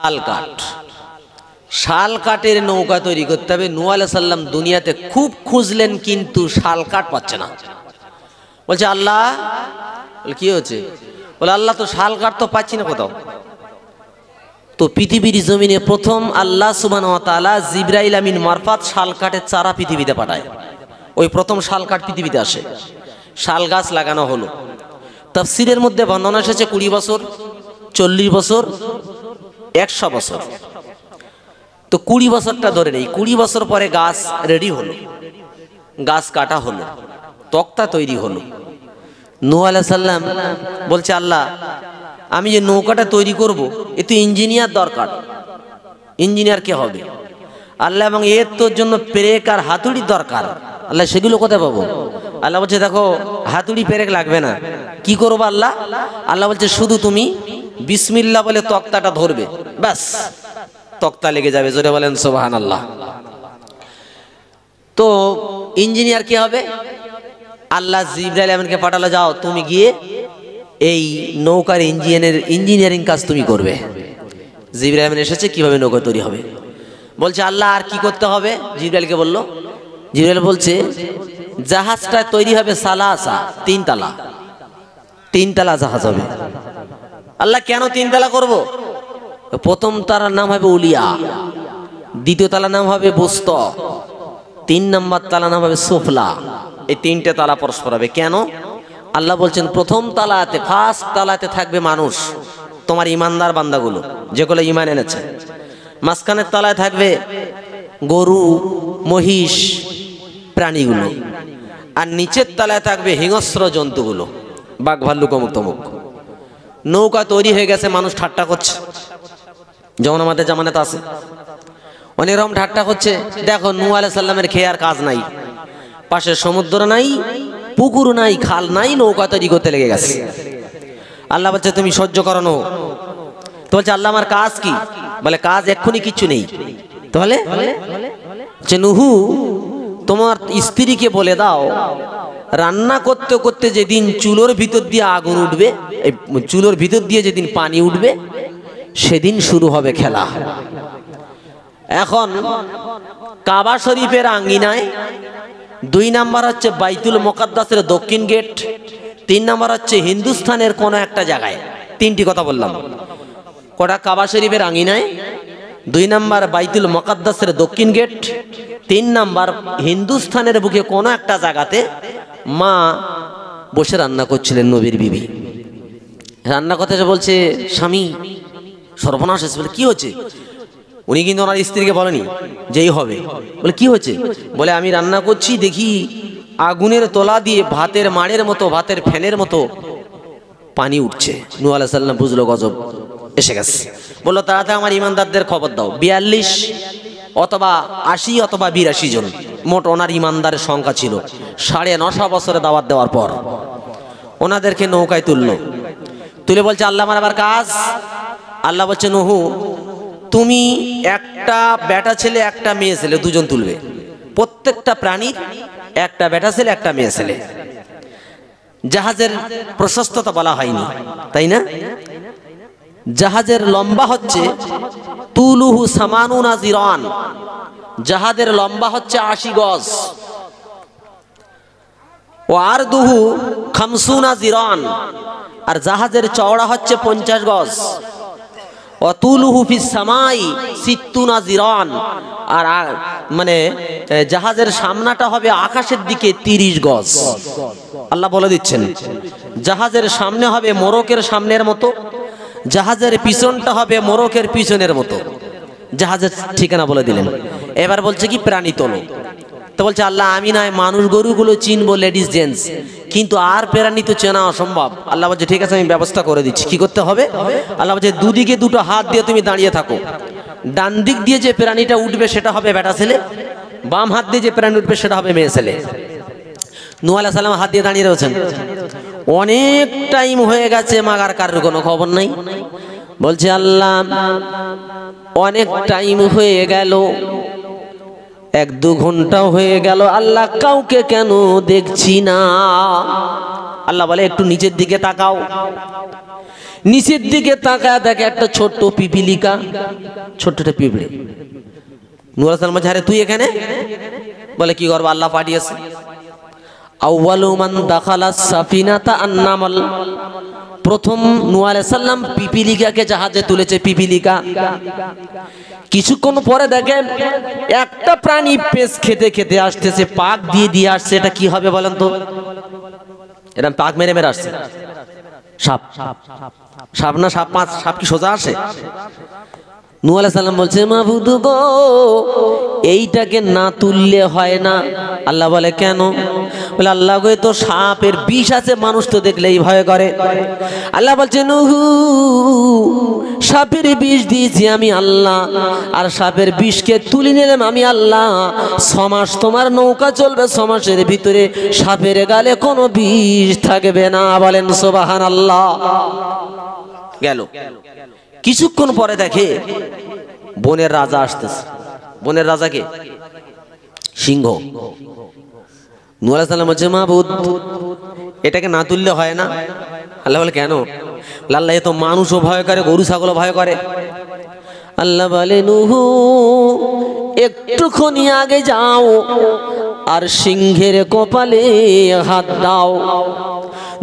শাল কাঠ, শাল কাঠের নৌকা তৈরি করতে হবে। নূহ আলাইহিস সালাম দুনিয়াতে খুব খুঁজলেন কিন্তু শাল কাঠ পাচ্ছে না। বলছে আল্লাহ, কি হচ্ছে? বলে আল্লাহ তো শাল কাঠ তো পাচ্ছি না কোথাও। তো পৃথিবীর জমিনে প্রথম আল্লাহ সুবহানাহু ওয়া তাআলা জিবরাইল আমিন মারফত শাল কাঠের চারা পৃথিবীতে পাঠায়। ওই প্রথম শাল কাঠ পৃথিবীতে আসে, শাল গাছ লাগানো হলো। তাফসীরের মধ্যে বর্ণনা এসেছে 20 বছর, 40 বছর, 100 বছর। তো 20 বছরটা ধরে নেই, 20 বছর পরে গাছ রেডি হলো, গাছ কাটা হলো, তক্তা তৈরি হলো। নূহ আলাইহিস সালাম বলছে আল্লাহ, আমি যে নৌকাটা তৈরি করব এ তো ইঞ্জিনিয়ার দরকার, ইঞ্জিনিয়ার কে হবে? আল্লাহ, এবং এর তোর জন্য পেরেক আর হাতুড়ি দরকার। আল্লাহ, সেগুলো কোথায় পাবো? আল্লাহ বলছে দেখো, হাতুড়ি পেরেক লাগবে না। কি করবো আল্লাহ? আল্লাহ বলছে শুধু তুমি বিসমিল্লাহ বলে তক্তাটা ধরবে, ব্যাস তক্তা লেগে যাবে। জোরে বলেন সুবহানাল্লাহ। তো ইঞ্জিনিয়ার কে হবে? আল্লাহ জিবরাইল আমিনকে পাঠালো, যাও তুমি গিয়ে এই নৌকার ইঞ্জিনিয়ারিং কাজ তুমি করবে। জিবরাইল আমিন এসেছে, কিভাবে নৌকা তৈরি হবে। বলছে আল্লাহ আর কি করতে হবে? জিবরাইলকে বললো। জিবরাইল বলছে জাহাজটা তৈরি হবে সালাসা, 3 তলা, 3 তলা জাহাজ হবে। আল্লাহ কেন 3 তলা করব? প্রথম তালার নাম হবে উলিয়া, দ্বিতীয় তালার নাম হবে বুস্ত, 3 নম্বর তালার নাম হবে সুফলা। এই 3টে তালা পরস্পর হবে। কেন? আল্লাহ বলছেন প্রথম তালাতে, ফার্স্ট তালাতে থাকবে মানুষ, তোমার ইমানদার বান্দাগুলো যেগুলো ইমান এনেছে। মাঝখানের তলায় থাকবে গরু, মহিষ, প্রাণীগুলো। আর নিচের তলায় থাকবে হিংস্র জন্তুগুলো, বাঘ, ভাল্লুক, অমুক তমুক। নৌকা তৈরি হয়ে গেছে, মানুষ ঠাট্টা করছে, যেমন আমাদের জামানাতে আছে। অনেক রকম ঠাট্টা করছে। দেখো নূহ আলাইহিস সালামের খেয়ে আর কাজ নাই, পাশে সমুদ্র নাই, পুকুর নাই, খাল নাই, নৌকা তৈরি করতে লেগে গেছে। আল্লাহ বলছে তুমি সহ্য করো। তো বলছে আল্লাহ আমার কাজ কি? বলে কাজ এক্ষুনি কিচ্ছু নেই। তাহলে নূহ, তোমার স্ত্রীকে বলে দাও রান্না করতে করতে যেদিন চুলোর ভিতর দিয়ে আগুন উঠবে, এই চুলোর ভিতর দিয়ে যেদিন পানি উঠবে, সেদিন শুরু হবে খেলা। এখন কাবা শরীফের আঙ্গিনায় 2 নাম্বার হচ্ছে বাইতুল মুকাদ্দাসের দক্ষিণ গেট, 3 নাম্বার হচ্ছে হিন্দুস্তানের কোন একটা জায়গায়। 3টি কথা বললাম। কটা? কাবা শরীফের আঙ্গিনায়, 2 নাম্বার বাইতুল মুকাদ্দাসের দক্ষিণ গেট, 3 নাম্বার হিন্দুস্তানের বুকে কোন একটা জায়গাতে মা বসে রান্না করছিলেন। নবীর বিবি রান্না করতে বলছে স্বামী সর্বনাশ হয়েছে। বলে কি হচ্ছে? উনি কিন্তু ওনার স্ত্রীকে বলেনি যেই হবে। বলে কি হচ্ছে? বলে আমি রান্না করছি, দেখি আগুনের তোলা দিয়ে ভাতের মাড়ের মতো, ভাতের ফ্যানের মতো পানি উঠছে। নূহ আলাইহিস সালাম বুঝলো গজব এসে গেছে। বললো তাড়াতাড়ি আমার ইমানদারদের খবর দাও। 42 অথবা 80 অথবা 82 জন মোট ওনার ইমানদারের সংখ্যা ছিল। 9.5 বছরে দাওয়াত দেওয়ার পর ওনাদেরকে নৌকায় তুলে বলছে আল্লাহ আমার আবার কাজ। আল্লাহ বলছে নূহ, তুমি একটা বেটা ছেলে একটা মেয়ে ছেলে, 2 জন তুলবে। প্রত্যেকটা প্রাণীর একটা বেটা ছেলে একটা মেয়ে ছেলে। জাহাজের প্রশস্ততা বলা হয়নি, তাই না? জাহাজের লম্বা হচ্ছে তুলুহু সামানুনা জিরান, জাহাজের লম্বা হচ্ছে 80 গজ। ও আরদুহু খামসুনা জিরান, আর জাহাজের চওড়া হচ্ছে 50 গজ। অতুলুহু ফিস সামাই সিত্তুনা জিরান, আর মানে জাহাজের সামনাটা হবে আকাশের দিকে 30 গজ। আল্লাহ বলে দিচ্ছেন জাহাজের সামনে হবে মোরকের সামনের মতো, জাহাজের পিছনটা হবে মোরকের পিছনের মতো। জাহাজের ঠিকানা বলে দিলেন। এবার বলছে কি প্রাণী তোলো। তো বলছে আল্লাহ আমি নয় মানুষ গরুগুলো চিনবো, লেডিস জেন্টস, কিন্তু আর প্রাণী তো চেনা অসম্ভব। আল্লাহ বলছে ঠিক আছে আমি ব্যবস্থা করে দিচ্ছি। কি করতে হবে? আল্লাহ বলছে দুদিকে 2টো হাত দিয়ে তুমি দাঁড়িয়ে থাকো। ডান দিক দিয়ে যে প্রাণীটা উঠবে সেটা হবে বেটা ছেলে, বাম হাত দিয়ে যে প্রাণী উঠবে সেটা হবে মেয়ে ছেলে। নূহ আলাইহিস সালাম হাত দিয়ে দাঁড়িয়ে রয়েছেন। অনেক টাইম হয়ে গেছে, মাগার কারোর কোনো খবর নাই। বলছে আল্লাহ অনেক টাইম হয়ে গেল, 1-2 ঘন্টা হয়ে গেল, আল্লাহ কাউকে কেন দেখছি না? আল্লাহ বলে একটু নিচের দিকে তাকাও। নিচের দিকে তাকায় দেখে একটা ছোট্ট পিপিলিকা, ছোট্ট একটা পিঁপড়ে। নূহ আলাইহিস সালাম বলছে, আরে তুই এখানে? বলে কি করবো, আল্লাহ পাঠিয়েছে। আউয়ালু মান দাখালা সাফিনাতা আন-নামল, প্রথম নূহ আলাইহিস সালাম পিপিলিকাকে জাহাজে তুলেছে। পিপিলিকা কিছুক্ষণ পরে দেখেন একটা প্রাণী পেঁচ খেতে খেতে আসতেছে, পাক দিয়ে দিয়ে আসছে। এটা কি হবে বলেন তো? এরকম পাক মেরে মেরে আসছে। সাপ, সাপ না সাপ, পাঁচ সাপ কি সোজা আসে? নূহ আলাইহিস সালাম বলছে, মাবুদ গো, এইটাকে না তুললে হয় না। আল্লাহ বলে, কেন? বলে, আল্লাহ গো, তো সাপের বিষ আছে, মানুষ তো দেখলেই ভয় করে। আল্লাহ বলছে, নূহ, সাপের বিষ দিয়েছি আমি আল্লাহ, আর সাপের বিষকে তুলে নিলাম আমি আল্লাহ। 6 মাস তোমার নৌকা চলবে, 6 মাসের ভিতরে সাপের গালে কোনো বিষ থাকবে না। বলেন সুবহানাল্লাহ। গেল। কিছুক্ষণ পরে দেখে বনের রাজা আসতেছে। বনের রাজা কে? সিংহ। নূহ আলাইহিস সালাম বলছে, মাবুদ, এটাকে না তুললে হয় না। আল্লাহ বলে, কেন? আল্লাহ, এ তো মানুষও ভয় করে, গরু ছাগলও ভয় করে। আল্লাহ বলে, নূহ, একটুখানি আগে যাও আর সিংহের কপালে হাত দাও।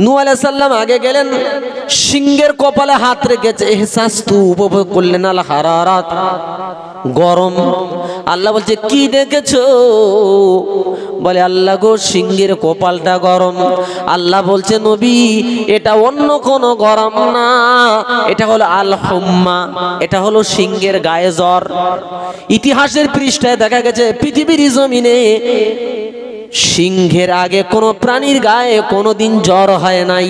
নূহ আলাইহিস সালাম আগে গেলেন, সিংহের কপালে হাত রেখেছে। এহসাস তো উপভোগ করলেন, আল হারারাত, গরম। আল্লাহ বলছে, কি দেখেছো? বলে, আল্লাহ গো, সিংহের কপালটা গরম। আল্লাহ বলছে, নবী, এটা অন্য কোনো গরম না, এটা হলো আল হুম্মা, এটা হলো সিংহের গায়ে জ্বর। ইতিহাসের পৃষ্ঠায় দেখা গেছে পৃথিবীর জমিনে সিংহের আগে কোনো প্রাণীর গায়ে কোনোদিন জ্বর হয় নাই।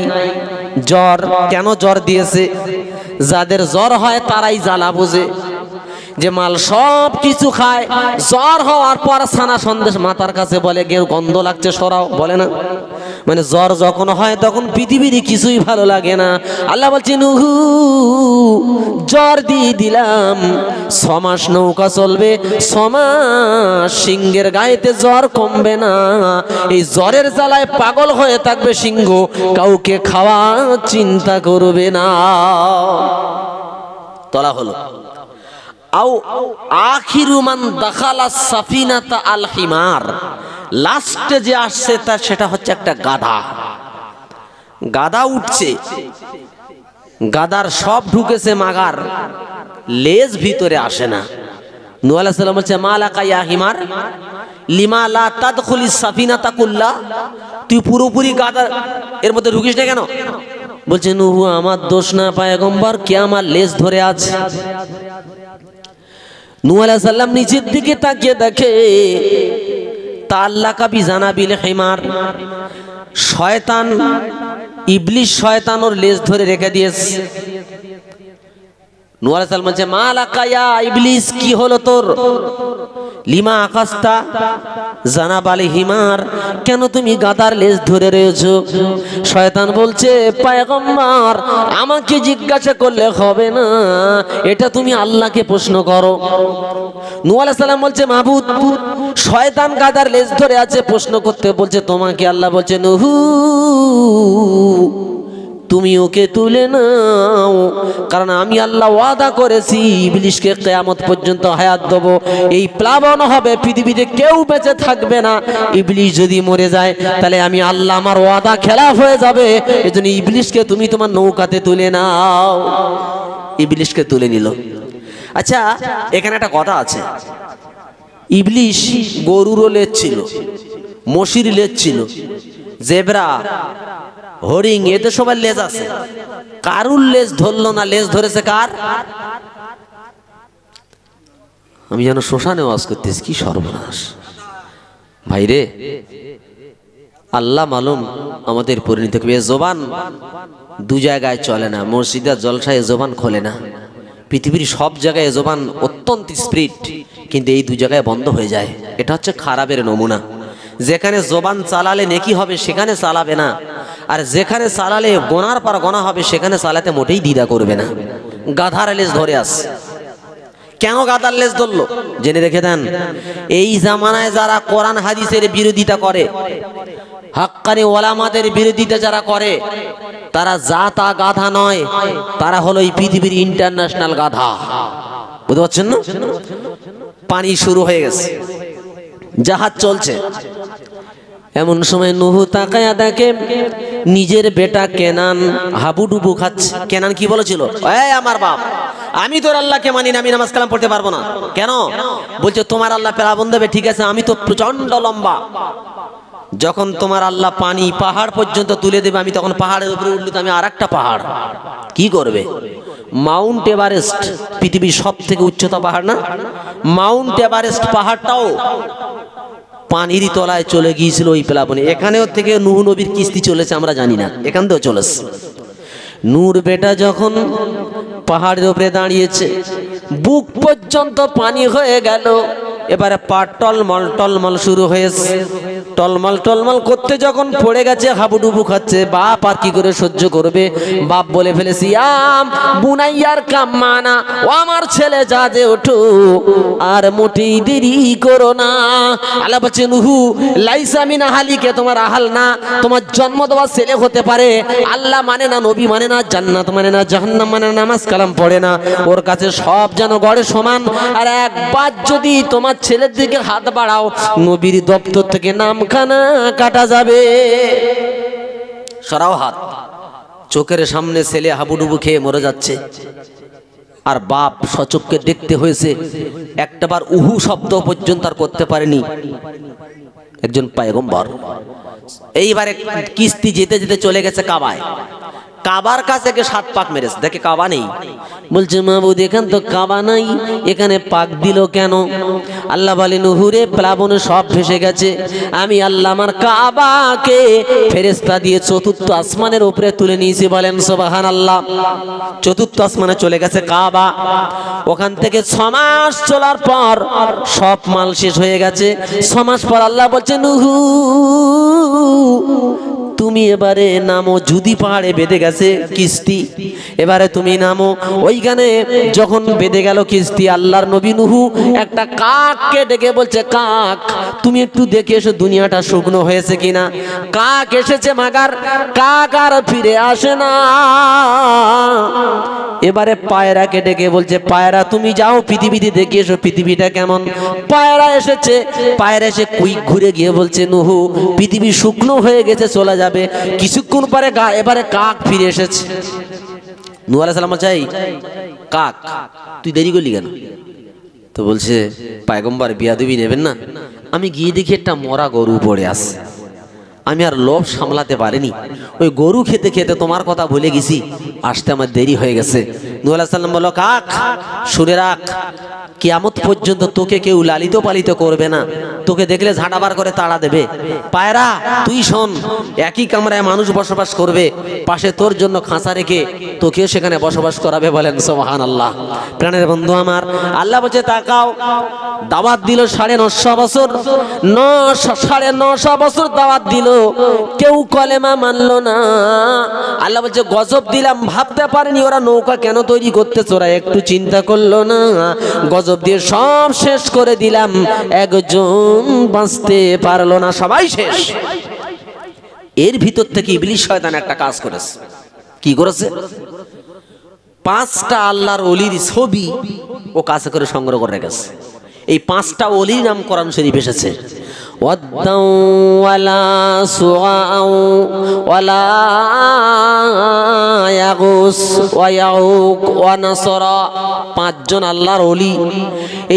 জ্বর কেন জ্বর দিয়েছে? যাদের জ্বর হয় তারাই জ্বালা বোঝে। যে মাল সব কিছু খায়, জ্বর হওয়ার পর ছানা সন্দেশ মাথার কাছে বলে, কেউ গন্ধ লাগছে সরাও, বলে না? মানে জ্বর যখন হয় তখন পৃথিবীর কিছুই ভালো লাগে না। আল্লাহ বলছেন, নূহ, জ্বর দিয়ে দিলাম, 6 মাস নৌকা চলবে, 6 মাস সিংহের গায়েতে জ্বর কমবে না। এই জ্বরের জ্বালায় পাগল হয়ে থাকবে সিংহ, কাউকে খাওয়া চিন্তা করবে না। তোলা হলো। আও আখিরু মান দাখালা সাফিনাতা আল হিমার, লাস্টে যে আসছে তার সেটা হচ্ছে একটা গাধা। গাধা উঠছে, গাধার সব ঢুকেছে মাগার, লেজ ভিতরে আসে না। নূহ আলাইহিস সালাম বলছে, মালাকা ইয়া হিমার লিমা লা তাদখুলিস সাফিনাতা কুল্লা, তুই পুরোপুরি গাধা এর মধ্যে ঢুকিস না কেন? বলছে, নূহ, আমার দোষ না পয়গম্বর, কে আমার লেজ ধরে আছে। নূহ আলাইহিস সালাম নিচের দিকে তাকিয়ে দেখে তাল্লাকা বিজানাবিল হিমার, শয়তান, ইবলিস শয়তান ওর লেজ ধরে রেখে দিয়েছে। নূহ আলাইহিস সালাম বলছে, মালাকা ইয়া ইবলিস, কি হলো তোর? লিমা আকাস্তা জানাবাল হিমার, কেন তুমি গাধার লেজ ধরে রয়েছো? শয়তান বলছে, পয়গম্বর, আমাকে জিজ্ঞাসা করলে হবে না, এটা তুমি আল্লাহকে প্রশ্ন করো। নূহ আলাইহিস সালাম বলছে, মাবুদ, শয়তান গাধার লেজ ধরে আছে, প্রশ্ন করতে বলছে তোমাকে। আল্লাহ বলছে, নূহ, তুমি ওকে তুলে নাও, কারণ আমি আল্লাহ ওয়াদা করেছি ইবলিসকে কিয়ামত পর্যন্ত হায়াত দেব। এই প্লাবন হবে, পৃথিবীতে কেউ বেঁচে থাকবে না। ইবলিস যদি মরে যায় তাহলে আমি আল্লাহ, আমার ওয়াদা খেলাফ হয়ে যাবে। এজন্য ইবলিসকে তুমি তোমার নৌকাতে তুলে নাও। ইবলিসকে তুলে নিল। আচ্ছা, এখানে একটা কথা আছে, ইবলিস গরুরও লেজ ছিল, মশির লেজ ছিল, জেব্রা, হরিং, এতে সবার লেজ আছে, কারুর লেজ ধরলো না। লেজ ধরেছে কার? আমি যেন শ্মশানে ওয়াজ করতেছি, কি সর্বনাশ ভাইরে। আল্লাহ মালুম আমাদের পরিণতি হবে। জবান দু জায়গায় চলে না, মসজিদে জলসায় জবান খোলে না। পৃথিবীর সব জায়গায় জবান অত্যন্ত স্পিড, কিন্তু এই 2 জায়গায় বন্ধ হয়ে যায়। এটা হচ্ছে খারাপের নমুনা। যেখানে জবান চালালে নেকি হবে সেখানে চালাবে না, আর যেখানে চালালে গোনার পর গোনা হবে সেখানে চালাতে মোটেই দ্বিধা করবে না। গাধার লেজ ধরে আস। কেন গাধার লেজ ধরলো জেনে রেখে দেন। এই জামানায় যারা কোরআন হাদিসের বিরোধিতা করে, হাক্কানি ওলামাদের বিরোধিতা যারা করে তারা জাতা গাধা নয়, তারা হলো এই পৃথিবীর ইন্টারন্যাশনাল গাধা। বুঝতে পারছেন না? পানি শুরু হয়ে গেছে, জাহাজ চলছে, এমন সময় নূহ তাকায়া দেখে নিজের বেটা কেনান হাবুডুবু খাচ্ছে। কেনান কি বলেছিল? এই আমার বাপ, আমি তোর আল্লাহকে মানি না, আমি নামাজ কালাম পড়তে পারবো না। কেন? বলছে তোমার আল্লাহ প্লাবন দেবে, ঠিক আছে, আমি তো প্রচন্ড লম্বা, যখন তোমার আল্লাহ পানি পাহাড় পর্যন্ত তুলে দেবে, আমি তখন পাহাড়ের উপরে উঠলে তো আমি আর একটা পাহাড়। কি করবে? মাউন্ট এভারেস্ট পৃথিবীর সব থেকে উচ্চতা পাহাড় না? মাউন্ট এভারেস্ট পাহাড়টাও পানির তলায় চলে গিয়েছিল ওই প্লাবনে। এখানেও থেকে নূহ নবীর কিস্তি চলেছে, আমরা জানি না, এখান থেকেও চলেছে। নূর বেটা যখন পাহাড়ের উপরে দাঁড়িয়েছে, বুক পর্যন্ত পানি হয়ে গেল, এবারে পা টলমল টলমল শুরু হয়েছে। টলমল টলমল করতে যখন পড়ে গেছে, হাবুডুবু খাচ্ছে। বাপ আর কি করে সহ্য করবে? বাপ বলে ফেলেছি, আম বুনাইয়ার কাম্মানা, ও আমার ছেলে যা যে ওঠো, আর মোটেই দেরি করো না। আল্লাহ বলছে, নুহু লাইসা মিন আহালিকে, তোমার আহাল না, তোমার জন্ম দেওয়া ছেলে হতে পারে, আল্লাহ মানে না, নবী মানে না, জান্নাত মানে না, জাহান্নাম মানে না, নামাজ কালাম পড়ে না, ওর কাছে সব যেন গড়ে সমান। আর একবার যদি তোমার ছেলের দিকে হাত বাড়াও, নবীর দপ্তর থেকে নামখানা কাটা যাবে। সরাও হাত। চোখের সামনে ছেলে হাবুডুবু খেয়ে মরে যাচ্ছে, আর বাপ সচক্ষে দেখতে হয়েছে, একটাবার উহু শব্দ পর্যন্ত আর করতে পারেনি একজন পয়গম্বর। এইবারে কিস্তি যেতে যেতে চলে গেছে কাবায়। কাবার কাছে গিয়ে 7 পাক মেরেছে, দেখে কাবা নেই। বলছে, মাহবুদ এখান তো কাবা নাই, এখানে পাক দিল কেন? আল্লাহ বলে, নুহুরে প্লাবনে সব ভেসে গেছে, আমি আল্লাহ আমার কাবাকে ফেরেশতা দিয়ে 4র্থ আসমানের উপরে তুলে নিয়েছি। বলেন সুবহানাল্লাহ। 4র্থ আসমানে চলে গেছে কাবা। ওখান থেকে 6 মাস চলার পর সব মাল শেষ হয়ে গেছে। 6 মাস পর আল্লাহ বলছে, নুহু তুমি এবারে নামো, যদি পাহাড়ে বেঁধে গেছে কিস্তি, এবারে তুমি নামো। ওইখানে যখন বেঁধে গেল কিস্তি, আল্লাহর নবী নুহু একটা কাককে ডেকে বলছে, কাক তুমি একটু দেখে এসো দুনিয়াটা শুকনো হয়েছে কিনা। কাক এসেছে, মাগার কাক আর ফিরে আসে না। এবারে পায়রাকে ডেকে বলছে, পায়রা তুমি যাও পৃথিবীতে দেখে এসো পৃথিবীটা কেমন। পায়রা এসেছে, পায়রা এসে কুইক ঘুরে গিয়ে বলছে, নুহু পৃথিবী শুকনো হয়ে গেছে, চলে যাবে। কিছুক্ষণ পরে এবারে কাক ফিরে এসেছে। নূহ আলাইহিস সালাম চাই, কাক তুই দেরি করলি কেন? তো বলছে, পয়গম্বর বিয়াদবি নেবেন না, আমি গিয়ে দেখি একটা মরা গরু পড়ে আছে, আমি আর লোভ সামলাতে পারিনি, ওই গরু খেতে খেতে তোমার কথা ভুলে গেছি, আসতে আমার দেরি হয়ে গেছে। নূহ আলাইহিস সালাম বলল, কাক শুনে রাখ, কিয়ামত পর্যন্ত তোকে কেউ লালিত পালিত করবে না, তোকে দেখলে ঝাঁটাবার করে তাড়া দেবে। পায়রা তুই শোন, একই কামরায় মানুষ বসবাস করবে, পাশে তোর জন্য খাঁচা রেখে তোকেও সেখানে বসবাস করাবে। বলেন সুবহানাল্লাহ। প্রাণের বন্ধু আমার, আল্লাহ বলছে তাকাও, দাওয়াত দিল 950 বছর, 950 বছর দাওয়াত দিল, কেউ কলেমা মানলো না। আল্লাহ বলছে গজব দিলাম, ভাবতে পারেনি ওরা নৌকা কেন তৈরি করতেছে, ওরা একটু চিন্তা করলো না, গজব দিয়ে সব শেষ করে দিলাম, একজন বাঁচতে পারলো না, সবাই শেষ। এর ভিতর থেকে ইবলিস শয়তান একটা কাজ করেছে। কি করেছে? 5টা আল্লাহর ওলির ছবি ও কাছে করে সংগ্রহ করে রেখেছে। এই 5টা ওলির নাম কোরআন শরীফ এসেছে। ওয়াদ্দাউ ওয়ালা সুআউ ওয়ালা ইয়াগুস ওয়া ইয়াউক ওয়া নাসরা, 5 জন আল্লাহর ওলি।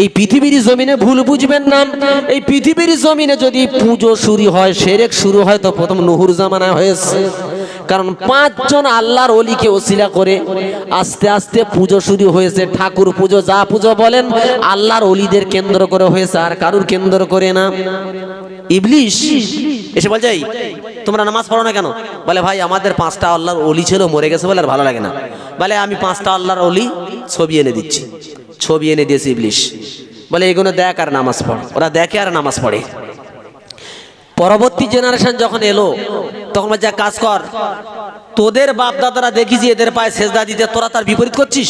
এই পৃথিবীর জমিনে ভুল বুঝবেন না, এই পৃথিবীর জমিনে যদি পূজো শুরু হয়, শিরক শুরু হয়, তো প্রথম নূহুর জামানায় হয়েছে। কারণ 5 জন আল্লাহর ওলিকে ওসিলা করে আস্তে আস্তে পুজো শুরু হয়েছে। ঠাকুর পুজো, যা পুজো বলেন, আল্লাহর ওলিদের কেন্দ্র করে হয়েছে, আর কারুর কেন্দ্র করে না। ইবলিস এসে বলছে, তোমরা নামাজ পড়ো না কেন? বলে, ভাই আমাদের 5টা আল্লাহর ওলি ছিল, মরে গেছে বলে আর ভালো লাগে না। বলে, আমি 5টা আল্লাহর ওলি ছবি এনে দিচ্ছি। ছবি এনে দিয়েছে ইবলিস। বলে, এগুলো দেখ আর নামাজ পড়। ওরা দেখে আর নামাজ পড়ে। পরবর্তী জেনারেশন যখন এলো, তখন যা কাজ কর, তোদের বাপ দাদারা দেখিছি এদের পায়ে সেজদা দিতে, তোরা তার বিপরীত করছিস।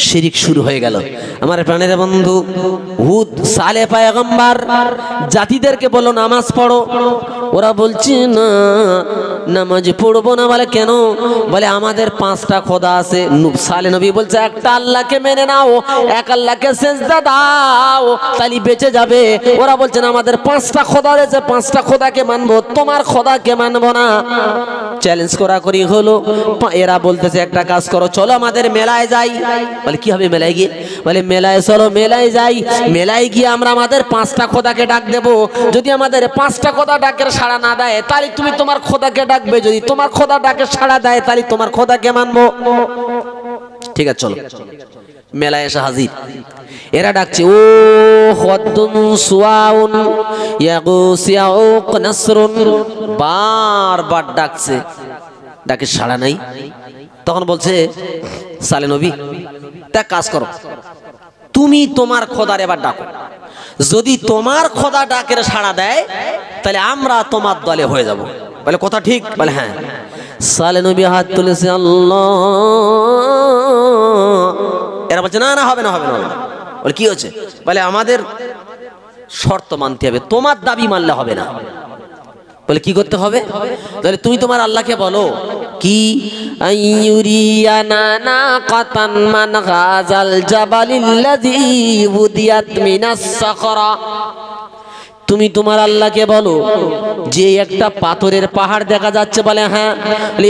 শিরিক শুরু হয়ে গেল। আমার প্রাণের বন্ধু হুদ সালেহ পয়গম্বর জাতিদেরকে বলল নামাজ পড়ো, ওরা বলছে না নামাজ পড়বো না। বলে কেন? বলে আমাদের 5টা খোদা আছে। সালেহ নবী বলছে একটা আল্লাহকে মেনে নাও, এক আল্লাহকে সেজদা দাও, তাহলে বেঁচে যাবে। ওরা বলছেন আমাদের 5টা খোদা আছে, 5টা খোদাকে মানবো, তোমার খোদাকে মানবো না। চ্যালেঞ্জ করি হলো। এরা বলতেছে একটা কাজ করো, চলো আমাদের মেলায় যাই। বলে কি হবে মেলায় গিয়ে? বলে মেলায় চলো, মেলায় যাই, মেলায় গিয়ে আমরা আমাদের 5টা খোদাকে ডাক দেবো। যদি আমাদের 5টা খোদা ডাকের সাড়া না দেয় তাহলে তুমি তোমার খোদাকে ডাকবে, যদি তোমার খোদা ডাকে সাড়া দেয় তাহলে তোমার খোদাকে মানবো। ঠিক আছে চলো। মেলায় এসে হাজির। এরা ডাকছে ও হদ্দুন সুয়াউন ইয়াগুস ইয়াউক নাসরুন, বারবার ডাকছে, ডাকে সাড়া নাই। তখন বলছে সালেহ নবী তা কাজ করো, তুমি তোমার খোদার এবার ডাকো, যদি তোমার খোদা ডাকের সাড়া দেয় তাহলে আমরা তোমার দলে হয়ে যাব। বলে কথা ঠিক? বলে হ্যাঁ। সালেহ নবী হাত তুলেছে আল্লাহ। এরা বলছে না না হবে না হবে না হবে না। বলে কি হচ্ছে? বলে আমাদের শর্ত মানতে হবে, তোমার দাবি মানলে হবে না। বলে কি করতে হবে? তাহলে তুমি তোমার আল্লাহকে বলো কি আইয়ুরিয়ানা নাকাতান মান গাজাল জাবালিল্লাযী উদিয়াত মিনাস সাখরা। তুমি তোমার আল্লাহকে বলো যে একটা পাথরের পাহাড় দেখা যাচ্ছে। বলে হ্যাঁ।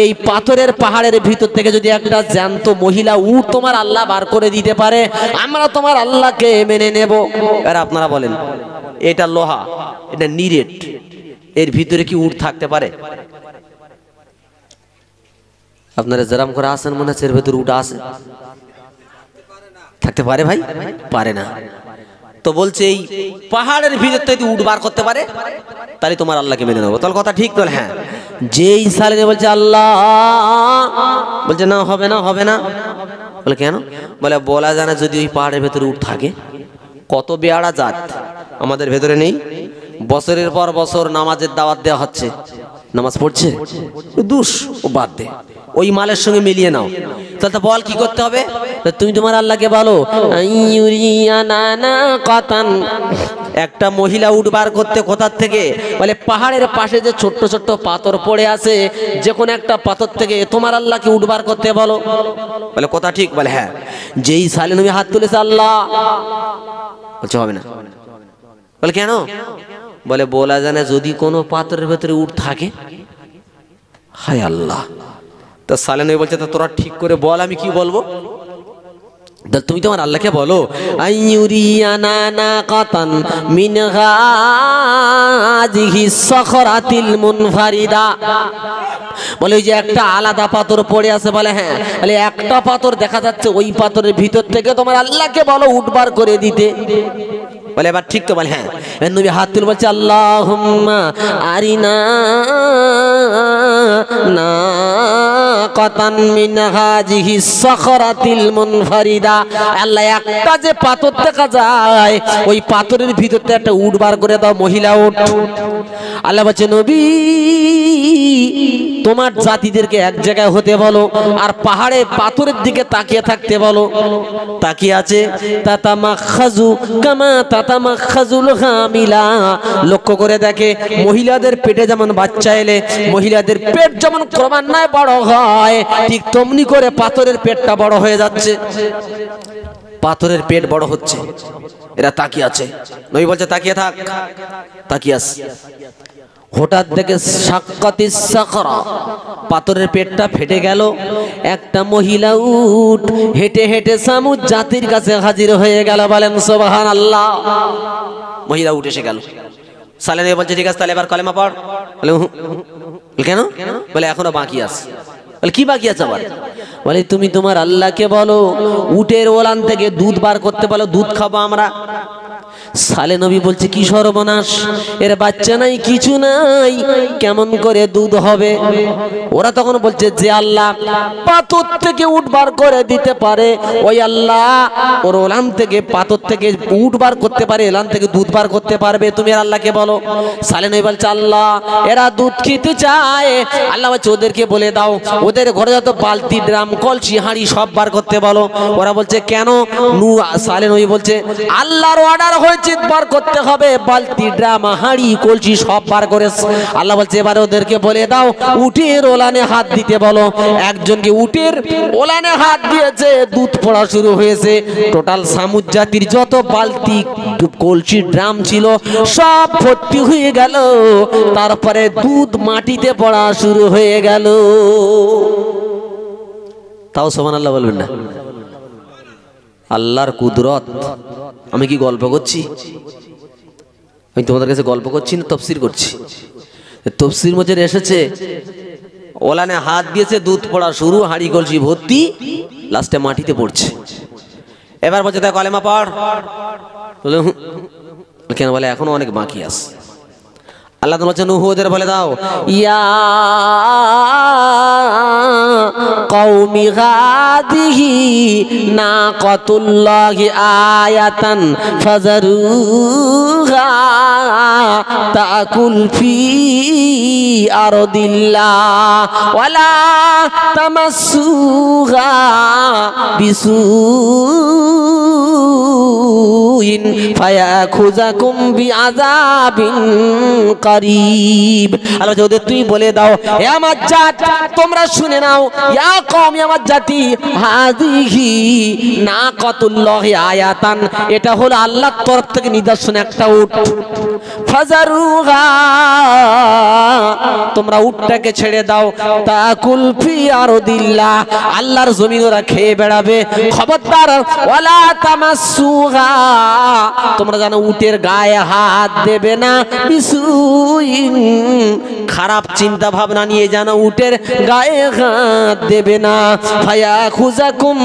এই পাথরের পাহাড়ের ভিতর থেকে যদি একটা জ্যান্ত মহিলা উট তোমার আল্লাহ বার করে দিতে পারে, আমরা তোমার আল্লাহকে মেনে নেব। আর আপনারা বলেন এটা লোহা, এটা নিরেট, এর ভিতরে কি উট থাকতে পারে? আপনারা যেরাম করে আসেন মনে হচ্ছে এর ভিতরে উট আছে, থাকতে পারে ভাই? পারে না। তো বলছে এই পাহাড়ের ভিতর থেকে উট বার করতে পারে তাহলে তোমার আল্লাহকে মেনে নেবো। তাহলে কথা ঠিক? তাহলে হ্যাঁ। যেই সালেহ বলছে আল্লাহ, বলছে না হবে না হবে না। বলে কেন? বলে বলা জানা যদি ওই পাহাড়ের ভেতরে উট থাকে, কত বেয়াড়া জাত আমাদের ভেতরে নেই। বছরের পর বছর নামাজের দাওয়াত দেওয়া হচ্ছে, নামাজ পড়ছে, দুষ ও বাদ দে, ওই মালের সঙ্গে মিলিয়ে নাও। তাহলে বল কি করতে হবে? তুমি তোমার আল্লাহকে বলো একটা মহিলা উট বার করতে কোথার থেকে? বলে পাহাড়ের পাশে যে ছোট্ট ছোট্ট পাথর পড়ে আছে, যে কোনো একটা পাথর থেকে তোমার আল্লাহকে উট বার করতে বলো। বলে কথা ঠিক? বলে হ্যাঁ। যেই সালেহ নবী হাত তুলেছে আল্লাহ, বলছে হবে না। বলে কেন? বলে বলা জানে যদি কোনো পাথরের ভেতরে উট থাকে। হায় আল্লাহ। তা সালেহ নবী বলছে তা তোরা ঠিক করে বল আমি কি বলবো। তুমি তোমার আল্লাহকে বলো আইয়ুরিয়ানা নাকাতান মিন গাজিহি সাখরাতিল মুনফারিদা। বলে ওই যে একটা আলাদা পাথর পড়ে আছে। বলে হ্যাঁ। বলে একটা পাথর দেখা যাচ্ছে, ওই পাথরের ভিতর থেকে তোমার আল্লাহকে বলো উঠবার করে দিতে। বলে এবার ঠিক তো? বলে হ্যাঁ। নবী হাত তুলে বলছে আল্লাহুম্মা আরিনা নাকাতান মিন হাযিহি সাখরাতিল মুনফারিদা। আল্লাহ একটা যে পাথর দেখা যায়, ওই পাথরের ভিতর থেকে একটা উট বার করে দাও, মহিলা উট। আল্লাহ বলছে নবী তোমার জাতিদেরকে এক জায়গায় হতে বলো, আর পাহাড়ে পাথরের দিকে তাকিয়ে থাকতে বলো। তাকিয়ে আছে। তাতামাখাজু কামা তাতামাখাজুল হামিলা। লক্ষ্য করে দেখে মহিলাদের পেটে যেমন বাচ্চা এলে মহিলাদের পেট যেমন ক্রমান্বয়ে বড় হয়, ঠিক তেমনি করে পাথরের পেটটা বড় হয়ে যাচ্ছে। পাথরের পেট বড় হচ্ছে। এরা তাকিয়ে আছে। নবী বলছে তাকিয়ে থাক। তাকিয়ে আস। হঠাৎ থেকে সাক্কাতিস সাখরা, পাথরের পেটটা ফেটে গেল। একটা মহিলা উট হেঁটে হেঁটে সামুদ জাতির কাছে হাজির হয়ে গেল। বলেন সুবহানাল্লাহ। মহিলা উঠ এসে গেল। সালেহ বলছে ঠিক আছে তাহলে এবার কলেমা পড়। বলে কেন? বলে এখনো বাকি আছে। বলে কি বাকি আছে আবার? বলে তুমি তোমার আল্লাহকে বলো উটের ওলান থেকে দুধ বার করতে বলো, দুধ খাবো আমরা। সালে নবী বলছে কি সর্বনাশ, এর বাচ্চা নাই কিছু নাই, কেমন করে দুধ হবে? ওরা তখন বলছে যে আল্লাহ পাথর থেকে উট বার করে দিতে পারে, ওই আল্লাহ ওর ওলান থেকে পাথর থেকে উট বার করতে পারে, এলান থেকে দুধ বার করতে পারবে, তুমি আর আল্লাহকে বলো। সালে নবী বলছে আল্লাহ এরা দুধ খেতে চায়, আল্লাহ বলছে ওদেরকে বলে দাও ওদের ঘরে যত বালতি ড্রাম কলসি হাঁড়ি সব বার করতে বলো। ওরা বলছে কেন? সালে নবী বলছে আল্লাহর অর্ডার হয়েছে বার করতে হবে, বালতি ড্রাম হাঁড়ি কলসি সব বার করে। আল্লাহ বলছে এবারে ওদেরকে বলে দাও উটের ওলানে হাত দিতে বলো। একজনকে উটের ওলানে হাত দিয়েছে, দুধ পড়া শুরু হয়েছে। টোটাল সামুদ জাতির যত বালতি কলসি ড্রাম ছিল সব ভর্তি হয়ে গেল, তারপরে দুধ মাটিতে পড়া শুরু হয়ে গেল। তাও সুবহানাল্লাহ বলবেন না? আল্লাহর কুদরত। আমি কি গল্প করছি? আমি তোমাদের কাছে গল্প করছি না তফসির করছি? তফসির মধ্যে এসেছে ওলানে হাত দিয়েছে, দুধ পড়া শুরু, হাঁড়ি কলসি ভর্তি, লাস্টে মাটিতে পড়ছে। এবার বলছে তাই কলেমা পড়। কেন? বলে এখনো অনেক বাকি আছে। আল্লাহ তোমার বলছে নূহ ওদের বলে দাও ইয়া কওমি হাদিহি নাকাতুল্লাহি আয়াতান ফাজারুহা তাকুল ফি আরদিল্লাহ ওয়ালা তামাসসুহা বিসুইন ফায়াখুযাকুম বিআযাবিন করিব। আল্লাহ যদি তুই বলে দাও হে আমার জাত তোমরা শুনে নাও, ইয়া কওমি আমার জাতি, হাযিহি নাকাতুল্লাহি আয়াতান, এটা হলো আল্লাহর তরফ থেকে নিদর্শন একটা উট। ফাজারুহা, তোমরা উটটাকে ছেড়ে দাও, তাকুল ফি আরদিল্লাহ, আল্লাহর জমিন ওরা খেয়ে বেড়াবে। খবরদার ওয়ালা তামাসসুহা, তোমরা জানো উটের গায়ে হাত দেবে না। বিসুইন, খারাপ চিন্তা ভাবনা নিয়ে জানো উটের গায়ে হাত দেবে না। ফায়াখুযাকুম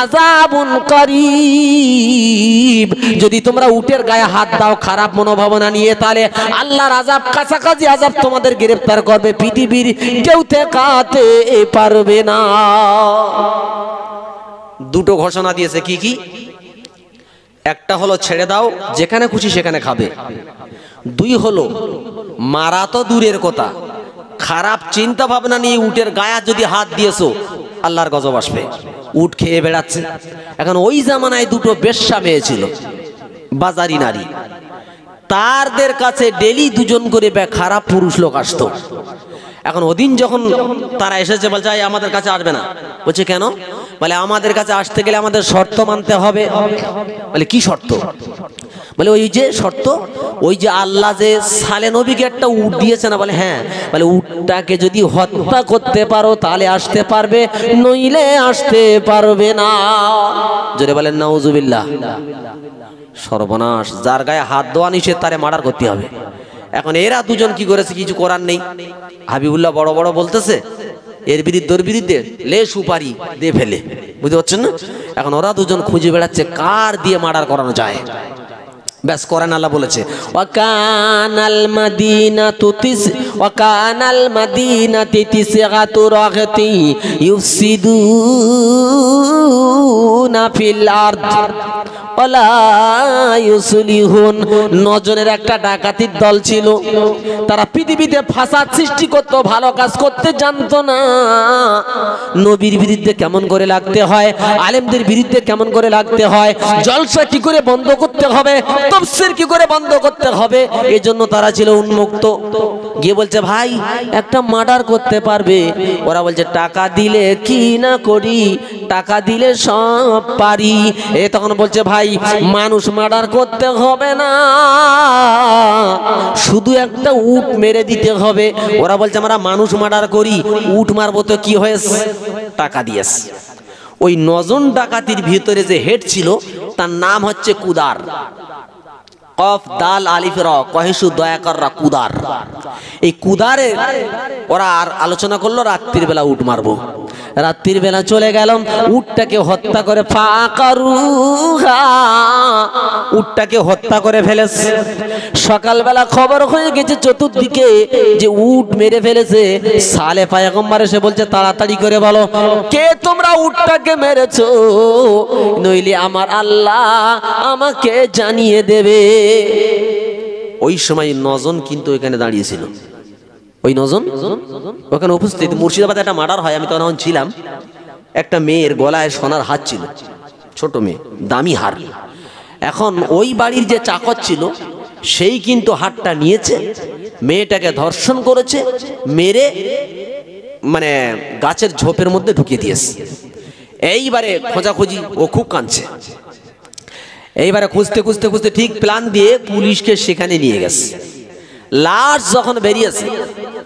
আযাবুন করিব, যদি তোমরা উটের গায়ে হাত দাও খারাপ মনোভাবনা নিয়ে, তাহলে আল্লাহর আযাব কাছাকাছি আযাব তোমাদের গ্রেফতার করবে, পৃথিবীর কেউ ঠেকাতে পারবে না। দুটো ঘোষণা দিয়েছে, কি কি? একটা হলো ছেড়ে দাও, যেখানে খুশি সেখানে খাবে। দুই হলো মারা তো দূরের কথা, খারাপ চিন্তা ভাবনা নিয়ে উটের গায়ে যদি হাত দিয়েছো আল্লাহর গজব আসবে। উট খেয়ে বেড়াচ্ছে। এখন ওই জামানায় দুটো বেশ্যা মেয়ে ছিল, বাজারি নারী, তাদের কাছে ডেলি দুজন করে খারাপ পুরুষ লোক আসতো। এখন ওদিন যখন তারা এসেছে বলছে আমাদের কাছে আসবে না। বলছে কেন? বলে আমাদের কাছে আসতে গেলে আমাদের শর্ত মানতে হবে। বলে কি শর্ত? বলে ওই যে শর্ত, ওই যে আল্লাহ যে সালে নবীকে একটা উট দিয়েছে না? বলে হ্যাঁ। বলে উটটাকে যদি হত্যা করতে পারো তাহলে আসতে পারবে, নইলে আসতে পারবে না। জোরে বলেন নাউজুবিল্লাহ। সর্বনাশ, যার গায়ে হাত দেওয়া নিষেধ তারে মার্ডার করতে হবে। এখন এরা দুজন কি করেছে? কিছু করার নেই। হাবিবুল্লাহ বড় বড় বলতেছে এর বিরুদ্ধে ওর বিরুদ্ধে লে সুপারি দিয়ে ফেলে, বুঝতে পারছেন না? এখন ওরা দুজন খুঁজে বেড়াচ্ছে কার দিয়ে মার্ডার করানো যায়। ব্যাস করেন। আল্লাহ বলেছে ওয়াকানাল মাদিনাতু তিসগাতু রাগতি ইউফসিদুনা ফিল আরদ ওয়ালা ইউসলিহুন। 9 জনের একটা ডাকাতির দল ছিল, তারা পৃথিবীতে ফাসাদ সৃষ্টি করত, ভালো কাজ করতে জানতো না। নবীর বিরুদ্ধে কেমন করে লাগতে হয়, আলেমদের বিরুদ্ধে কেমন করে লাগতে হয়, জলসা কি করে বন্ধ করতে হবে, তাফসীর কি করে বন্ধ করতে হবে, এজন্য তারা ছিল উন্মুক্ত। গিয়ে বলছে ভাই একটা মার্ডার করতে পারবে? ওরা বলছে টাকা দিলে কি না করি, টাকা দিলে সব পারি। এ তখন বলছে ভাই মানুষ মার্ডার করতে হবে না, শুধু একটা উট মেরে দিতে হবে। ওরা বলছে আমরা মানুষ মার্ডার করি, উট মারবো তো কি হয়েছে, টাকা দিয়েস। ওই 9 জন ডাকাতির ভিতরে যে হেড ছিল তার নাম হচ্ছে কুদার। কফ দাল আলিফ র কহেসু দয়া কর রা, কুদার। এই কুদারে ওরা আর আলোচনা করলো রাত্রির বেলা উট মারবো। রাত্রির বেলা চলে গেলাম, উটটাকে হত্যা করে ফাকারুহা, উটটাকে হত্যা করে ফেলেছে। সকালবেলা খবর হয়ে গেছে চতুর্দিকে যে উট মেরে ফেলেছে। সালে পয়গম্বর এসে বলছে তাড়াতাড়ি করে বলো কে তোমরা উটটাকে মেরেছো, নইলে আমার আল্লাহ আমাকে জানিয়ে দেবে। ওই সময় নজন কিন্তু এখানে দাঁড়িয়েছিল, ওই নজন ওখানে উপস্থিত। মুর্শিদাবাদে একটা মার্ডার হয়, আমি তখন ছিলাম। একটা মেয়ের গলায় সোনার হার ছিল, ছোট মেয়ে, দামি হার। এখন ওই বাড়ির যে চাকর ছিল সেই কিন্তু হারটা নিয়েছে, মেয়েটাকে ধর্ষণ করেছে, মেরে মানে গাছের ঝোপের মধ্যে ঢুকিয়ে দিয়েছে। এইবারে খোঁজাখুঁজি, ও খুব কাঁদছে। এইবারে খুঁজতে খুঁজতে খুঁজতে ঠিক প্ল্যান দিয়ে পুলিশকে সেখানে নিয়ে গেছে। লাশ যখন বেরিয়েছে,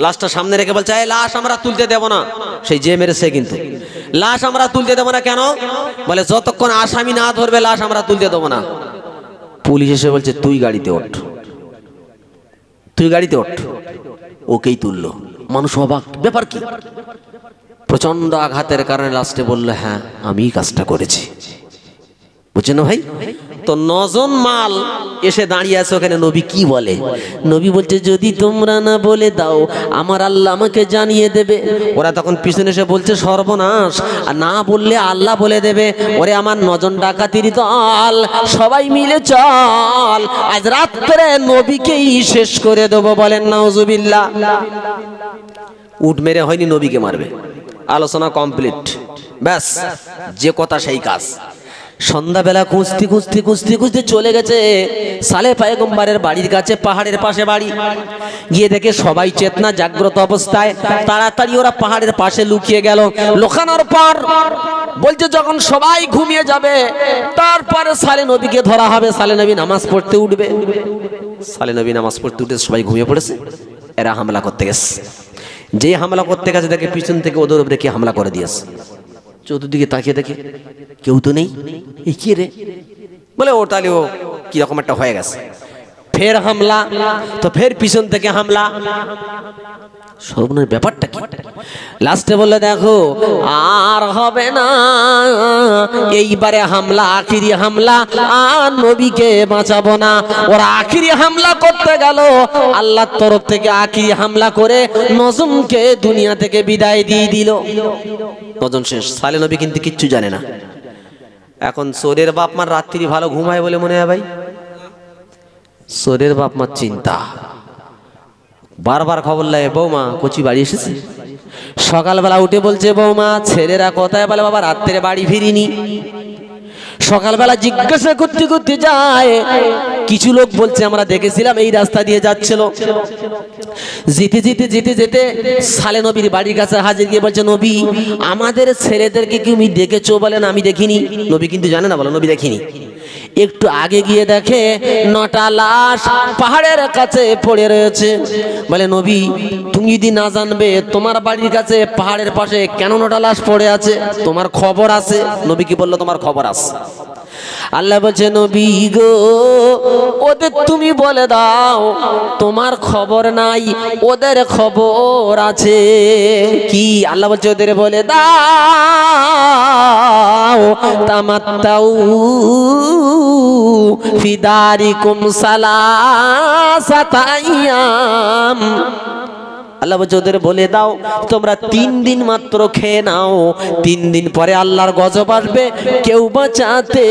লাশটা সামনে রেখে বলছে এই লাশ আমরা তুলতে দেব না। সেই যে মেরেছে কিন্তু, লাশ আমরা তুলতে দেব না কেন? বলে যতক্ষণ আসামি না ধরবে লাশ আমরা তুলতে দেবো না। পুলিশ এসে বলছে তুই গাড়িতে ওঠ, তুই গাড়িতে ওঠ। ওকেই তুললো। মানুষ অবাক, ব্যাপার কি? প্রচন্ড আঘাতের কারণে লাস্টে বললো হ্যাঁ আমি কাজটা করেছি। বুঝছেন না ভাই? তো নজন মাল এসে দাঁড়িয়ে আছে ওখানে। নবী কি বলে? নবী বলছে যদি তোমরা না বলে দাও আমার আল্লাহ আমাকে জানিয়ে দেবে। ওরা তখন পিছনে এসে বলছে সর্বনাশ, আর না বললে আল্লাহ বলে দেবে। ওরে আমার নজন ডাকাতির দল, সবাই মিলে চল, আজ রাত্রে নবীকেই শেষ করে দেবো। বলেন নাউজুবিল্লাহ। উট মেরে হয়নি, নবীকে মারবে। আলোচনা কমপ্লিট, ব্যাস যে কথা সেই কাজ। সন্ধ্যাবেলা খুঁজতে খুঁজতে খুঁজতে খুঁজতে চলে গেছে সালে পয়গম্বরের বাড়ির কাছে, পাহাড়ের পাশে বাড়ি। গিয়ে দেখে সবাই চেতনা জাগ্রত অবস্থায়। তাড়াতাড়ি ওরা পাহাড়ের পাশে লুকিয়ে গেল। লুকানোর পর বলছে যখন সবাই ঘুমিয়ে যাবে তারপরে সালে নবীকে ধরা হবে। সালে নবী নামাজ পড়তে উঠবে। সালে নবী নামাজ পড়তে উঠে সবাই ঘুমিয়ে পড়েছে। এরা হামলা করতে গেছে। যে হামলা করতে গেছে দেখে পিছন থেকে ওদের উপরে কে হামলা করে দিয়েছে। চতুর্দিকে তাকিয়ে দেখে কেউ তো নেই। এই কি রে? বলে ও তাহলে ও কিরকম একটা হয়ে গেছে। ফের হামলা, তো ফের পিছন থেকে হামলা। সর্বনাশ, ব্যাপারটা কি? লাস্টে বললে দেখো আর হবে না, এইবারে হামলা আখিরি হামলা, আর নবীকে বাঁচাবো না। ওরা আখিরি হামলা করতে গেল। আল্লাহর তরফ থেকে আখিরি হামলা করে নজমকে দুনিয়া থেকে বিদায় দিয়ে দিল। নজম শেষ। সালে নবী কিন্তু কিচ্ছু জানে না। এখন সোরের বাপ মার রাত্রি ভালো ঘুমায় বলে মনে হয় ভাই? সোরের বাপ মার চিন্তা, বারবার খবর লাগে বৌমা কচি বাড়ি এসেছে। সকালবেলা উঠে বলছে বৌমা ছেলেরা কোথায়? বলে বাবা রাত্রে বাড়ি ফিরিনি। সকালবেলা জিজ্ঞাসা করতে করতে যায়, কিছু লোক বলছে আমরা দেখেছিলাম এই রাস্তা দিয়ে যাচ্ছিল। যেতে যেতে যেতে যেতে সালে নবীর বাড়ির কাছে হাজির গিয়ে বলছে নবী আমাদের ছেলেদেরকে কি তুমি দেখেছো? বলেন আমি দেখিনি। নবী কিন্তু জানে না, বলে নবী দেখিনি। একটু আগে গিয়ে দেখে 9টা লাশ পাহাড়ের কাছে পড়ে রয়েছে। বলে নবী তুমি যদি না জানবে তোমার বাড়ির কাছে পাহাড়ের পাশে কেন 9টা লাশ পড়ে আছে? তোমার খবর আছে? নবী কি বললো তোমার খবর আছে? আল্লাহ বলছে নবী গো ওদের তুমি বলে দাও তোমার খবর নাই, ওদের খবর আছে। কি? আল্লাহ বলছে ওদের বলে দাও তামাত্তাউ ফি দারিকুম সালাসাতা আইয়াম। আল্লাহ বলছে ওদের বলে দাও তোমরা 3 দিন মাত্র খেয়ে নাও, 3 দিন পরে আল্লাহর গজব আসবে, কেউ বাঁচাতে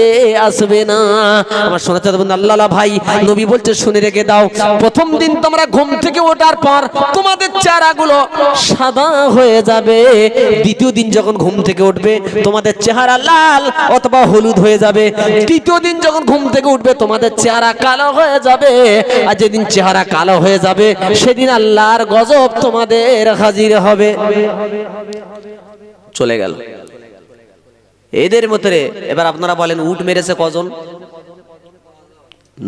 আসবে না। আমার শোনা চাঁদ বন্ধু আল্লাহ ভাই, নবী বলছে শুনে রেখে দাও, প্রথম দিন তোমরা ঘুম থেকে ওঠার পর তোমাদের চেহারাগুলো সাদা হয়ে যাবে। দ্বিতীয় দিন যখন ঘুম থেকে উঠবে তোমাদের চেহারা লাল অথবা হলুদ হয়ে যাবে। তৃতীয় দিন যখন ঘুম থেকে উঠবে তোমাদের চেহারা কালো হয়ে যাবে। আর যেদিন চেহারা কালো হয়ে যাবে সেদিন আল্লাহর গজব তোমাদের হাজির হবে। চলে গেল। এদের মধ্যে এবার আপনারা বলেন উট মেরেছে কজন?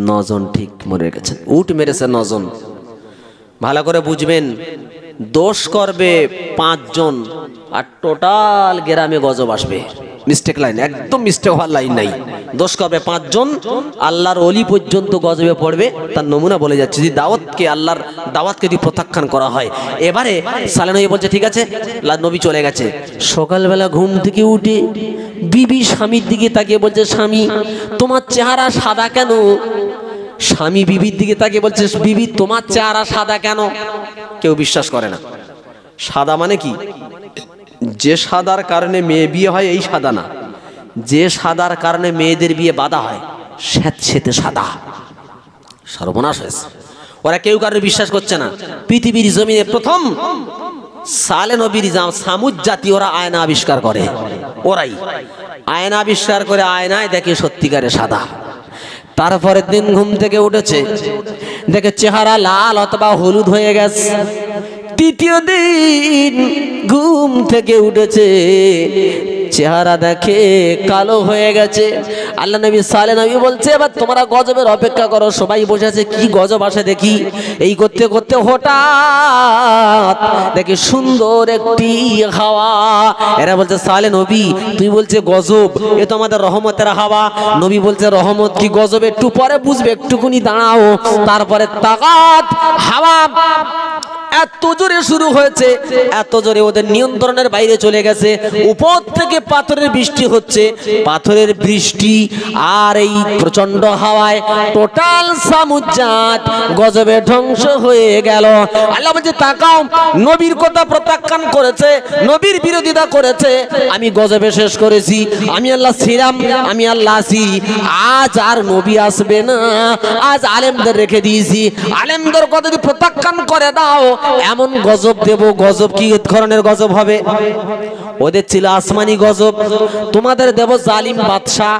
9 জন। ঠিক মরে গেছেন, উট মেরেছে 9 জন। ভালো করে বুঝবেন, দোষ করবে 5 জন আর টোটাল গ্রামে গজব আসবে। মিস্টেক লাইন, একদম মিস্টেক হওয়ার লাইন নাই। দোষ করবে 5 জন, আল্লাহর ওলি পর্যন্ত গজবে পড়বে। তার নমুনা বলে যাচ্ছে যে দাওয়াতকে, আল্লাহর দাওয়াতকে যদি প্রত্যাখ্যান করা হয়। এবারে সালে নবী বলছে ঠিক আছে, নবী চলে গেছে। সকালবেলা ঘুম থেকে উঠে বিবি স্বামীর দিকে তাকিয়ে বলছে, স্বামী তোমার চেহারা সাদা কেন? স্বামী বিবির দিকে তাকিয়ে বলছে, বিবি তোমার চেহারা সাদা কেন? কেউ বিশ্বাস করে না। সাদা মানে কি? যে সাদার কারণে মেয়ে বিয়ে হয় এই সাদা না, যে সাদার কারণে মেয়েদের বিয়ে বাধা হয় স্যাঁতসেঁতে সাদা। সর্বনাশ হয়েছে, ওরা কেউ কারোর বিশ্বাস করছে না। পৃথিবীর জমিনে প্রথম সালে নবীর সামুদ জাতি ওরা আয়না আবিষ্কার করে, ওরাই আয়না আবিষ্কার করে আয়নায় দেখে সত্যিকারে সাদা। তারপরের দিন ঘুম থেকে উঠেছে, দেখে চেহারা লাল অথবা হলুদ হয়ে গেছে। তৃতীয় দিন ঘুম থেকে উঠেছে, চেহারা দেখে কালো হয়ে গেছে। আল্লাহ নবী সালে নবী বলছে, এবার তোমরা গজবের অপেক্ষা করো। সবাই বসে আছে, কি গজব আসে দেখি। এই করতে করতে হঠাৎ দেখে সুন্দর একটি হাওয়া। এরা বলছে, সালে নবী তুই বলছে গজব, এ তো আমাদের রহমতের হাওয়া। নবী বলছে, রহমত কি গজব একটু পরে বুঝবে, একটুকুনি দাঁড়াও। তারপরে তাকাত হাওয়া এত জোরে শুরু হয়েছে, এত জোরে ওদের নিয়ন্ত্রণের বাইরে চলে গেছে। উপর থেকে পাথরের বৃষ্টি হচ্ছে, পাথরের বৃষ্টি আর এই প্রচন্ড হাওয়ায় টোটাল সামুদ্রাত গজবে ধ্বংস হয়ে গেল। আল্লাহ বলছে, তাকাও, নবীর কথা প্রত্যাখ্যান করেছে, নবীর বিরোধিতা করেছে, আমি গজবে শেষ করেছি। আমি আল্লাহ ছিলাম, আমি আল্লাহ আছি। আজ আর নবী আসবে না, আজ আলেমদের রেখে দিয়েছি। আলেমদের কথা যদি প্রত্যাখ্যান করে দাও, এমন গজব দেব। গজব কি ধরনের গজব হবে? ওদের ছিল আসমানি গজব, তোমাদের দেব জালিম বাদশা।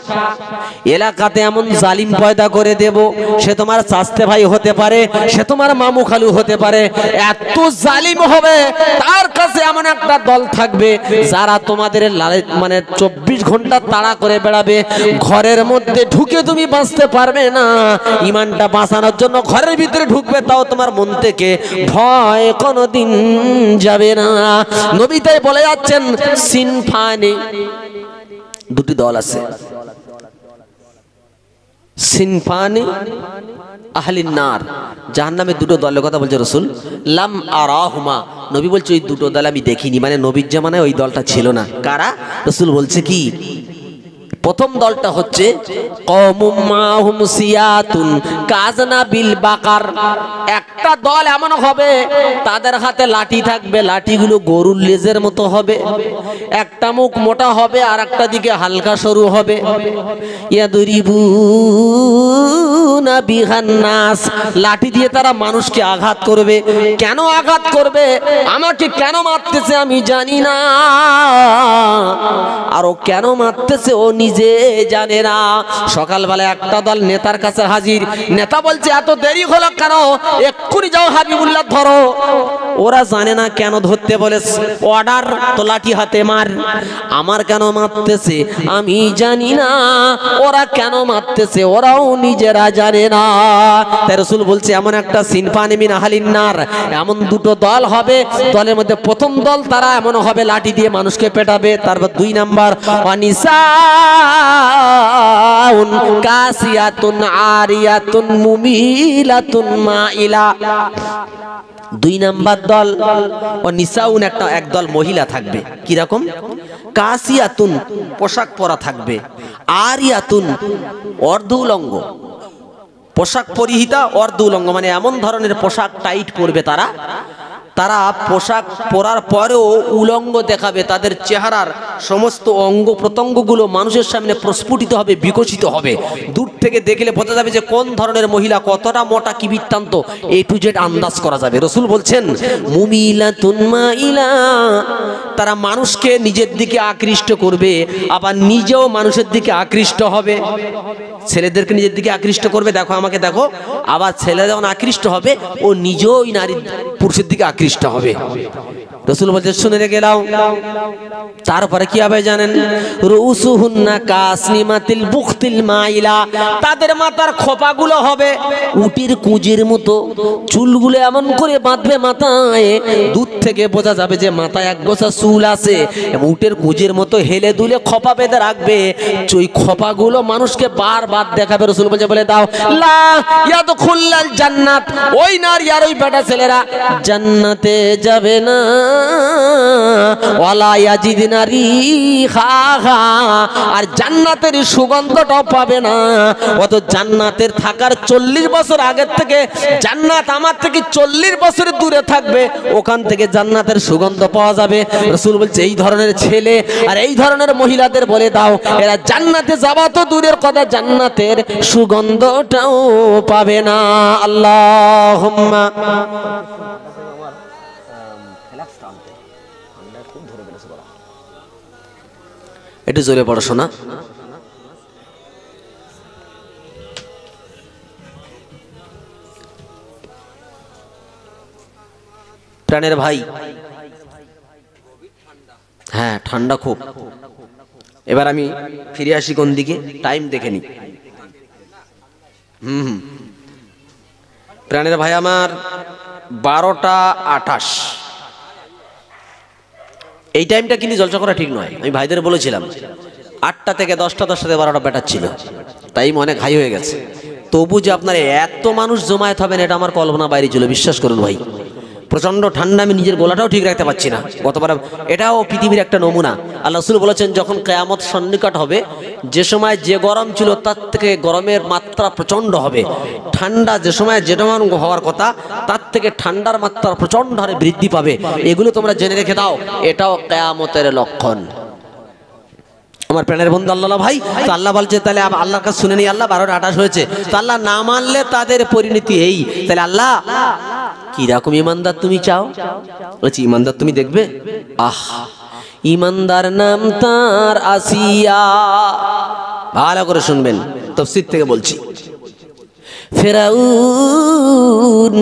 এলাকাতে এমন জালিম পয়দা করে দেব, সে তোমার চাচতে ভাই হতে পারে, সে তোমার মামু খালু হতে পারে। এত জালিম হবে, তার কাছে এমন একটা দল থাকবে যারা তোমাদের মানে 24 ঘন্টা তাড়া করে বেড়াবে। ঘরের মধ্যে ঢুকে তুমি বাঁচতে পারবে না। ইমানটা বাঁচানোর জন্য ঘরের ভিতরে ঢুকবে, তাও তোমার মন থেকে ভয় কোনদিন যাবে না। নবী তাই বলে যাচ্ছেন, সিনফানি, দুটি দল আছে, সিনফানি আহলিন নার, জাহান্নামে দুটো দলের কথা বলছে রাসূল। লাম আরাহুমা, নবী বলছে ওই দুটো দল আমি দেখিনি, মানে নবীর জামানায় ওই দলটা ছিল না। কারা? রাসূল বলছে কি, প্রথম দলটা হচ্ছে কওমুম মাহুম সিয়াতুন কাজনা বিল বাকার। একটা দল এমন হবে তাদের হাতে লাঠি থাকবে, লাঠিগুলো গরুর লেজের মতো হবে, একটা মুখ মোটা হবে আর একটা দিকে হালকা সরু হবে। ইয়াদরিবুনা বিহান নাস, লাঠি দিয়ে তারা মানুষকে আঘাত করবে। কেন আঘাত করবে? আমাকে কেন মারতেছে আমি জানি না, আর ও কেন মারতেছে ও নিজে জানে না। সকালবেলা একটা দল নেতার কাছে হাজির, নেতা বলছে এত দেরি হলো কেন, এক্ষুনি যাও হাবিবুল্লাহ ধরো। ওরা জানে না কেন ধরতে বলেছে, অর্ডার তো লাঠি হাতে মার। আমার কেন মারতেছে আমি জানি না, ওরা কেন মারতেছে ওরাও নিজেরা জানে না। তাই রাসূল বলছে এমন একটা সিনফানি মিন আহলিন নার, এমন দুটো দল হবে। দলের মধ্যে প্রথম দল তারা এমন হবে লাঠি দিয়ে মানুষকে পেটাবে। তারপর 2 নাম্বার অনিসাউন কাসিয়াতুন আরিয়াতুন মুমিলাতুন মাইলা। 2 নাম্বার দল অনিসাউন, একটা একদল মহিলা থাকবে, কি রকম? কাসিয়াতুন, পোশাক পরা থাকবে, আরিয়াতুন, অর্ধ উলঙ্গ, পোশাক পরিহিতা অর্ধ উলঙ্গ, মানে এমন ধরনের পোশাক টাইট পরবে তারা। তারা পোশাক পরার পরেও উলঙ্গ দেখাবে, তাদের চেহারার সমস্ত অঙ্গ প্রত্যঙ্গগুলো মানুষের সামনে প্রস্ফুটিত হবে, বিকশিত হবে। দূর থেকে দেখলে বোঝা যাবে যে কোন ধরনের মহিলা, কতটা মোটা, কি বৃত্তান্ত, A to Z আন্দাজ করা যাবে। রাসূল বলছেন মুমিলাতুন মাইলা, তারা মানুষকে নিজের দিকে আকৃষ্ট করবে, আবার নিজেও মানুষের দিকে আকৃষ্ট হবে। ছেলেদেরকে নিজের দিকে আকৃষ্ট করবে, দেখো আমাকে দেখো, আবার ছেলে যখন আকৃষ্ট হবে ও নিজেও ওই নারী পুরুষের দিকে আকৃষ্ট হবে। রাসূল বলতে শুনে গেলাম। তারপরে কি হবে জানেন? রুসুহুন্না কাসনিমাতিল বুখতিল মাইলা, তাদের মাথার খোপাগুলো হবে উটির কুঁজির মতো, চুলগুলো এমন করে বাঁধবে মাথায়, দূর থেকে বোঝা যাবে যে মাথায় এক গোছা চুল আছে, এবং উটের কুঁজির মতো হেলে দুলে খোপা বেঁধে রাখবে। ওই খোপাগুলো মানুষকে বারবার দেখাবে। রাসূল বলছে বলে দাও লা ইয়াদখুলুল জান্নাত, ওই নারী আর ওই বেটা ছেলেরা জান্নাতে যাবে না। ওয়ালা ইয়াজিদনা রিহাহা, আর জান্নাতের সুগন্ধটাও পাবে না। অত জান্নাতের থাকার 40 বছর আগের থেকে জান্নাত আমার থেকে 40 বছর দূরে থাকবে, ওখান থেকে জান্নাতের সুগন্ধ পাওয়া যাবে। রাসূল বলছে এই ধরনের ছেলে আর এই ধরনের মহিলাদের বলে দাও, এরা জান্নাতে যাওয়া তো দূরের কথা, জান্নাতের সুগন্ধটাও পাবে না। আল্লাহুম্মা একটু জোরে পড়াশোনা। প্রাণের ভাই, হ্যাঁ ঠান্ডা খুব। এবার আমি ফিরে আসি কোন দিকে, টাইম দেখে নি। প্রাণের ভাই আমার 12টা 28, এই টাইমটা কিন্তু জলসা করা ঠিক নয়। আমি ভাইদের বলেছিলাম 8টা থেকে 10টা, 10টা থেকে 12টা ব্যাটার ছিল, টাইম অনেক হাই হয়ে গেছে। তবু যে আপনার এত মানুষ জমায়েত হবেন এটা আমার কল্পনা বাইরে ছিল, বিশ্বাস করুন ভাই। প্রচন্ড ঠান্ডা, আমি নিজের গলাটাও ঠিক রাখতে পারছি না গতবার। এটাও পৃথিবীর একটা নমুনা। আল্লাহ রাসূল বলেছেন যখন কিয়ামত সন্নিকট হবে, যে সময় যে গরম ছিল তার থেকে গরমের মাত্রা প্রচন্ড হবে। ঠান্ডা যে সময় যেটা হওয়ার কথা তার থেকে ঠান্ডার মাত্রা প্রচন্ড হারে বৃদ্ধি পাবে। এগুলো তোমরা জেনে রেখে দাও, এটাও কিয়ামতের লক্ষণ। আমার প্রাণের বন্ধু আল্লাহ ভাই, তো আল্লাহ বলছে তাহলে আল্লাহর কাছে শুনে নি, আল্লাহ 12টা 28 হয়েছে, তো আল্লাহ না মানলে তাদের পরিণতি এই। তাহলে আল্লাহ কিরকম ইমানদার তুমি চাও? বলছি ইমানদার তুমি দেখবে। ইমানদার নাম তার আসিয়া, ভালো করে শুনবেন, তাফসীর থেকে বলছি। ফেরাউন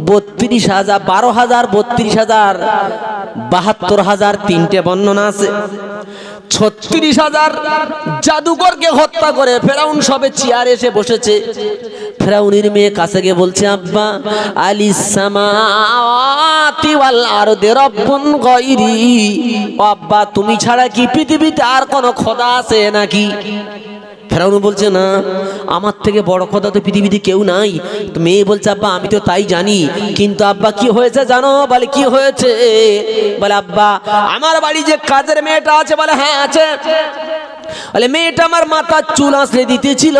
32,000, 12,000, 32,000, 72,000, 3টে বর্ণনা আছে। 36,000 জাদুকরকে হত্যা করে ফেরাউন সবে চেয়ারে এসে বসেছে। ফেরাউনের মেয়ে কাছে গিয়ে বলছে, আব্বা আলিস সামাওয়াতি ওয়াল আরদি রাব্বুন গায়রি, ও আব্বা তুমি ছাড়া কি পৃথিবীতে আর কোনো খোদা আছে নাকি? ফেরাউন বলছে না, আমার থেকে বড় খোদা তো পৃথিবীতে কেউ নাই। তো মেয়ে বলছে, আব্বা আমি তো তাই জানি, কিন্তু আব্বা কি হয়েছে জানো? বলে কি হয়েছে? বলে আব্বা আমার বাড়ি যে কাজের মেয়েটা আছে, বলে হ্যাঁ আছে। বলে মেয়েটা আমার মাথার চুল আঁচড়ে দিতেছিল,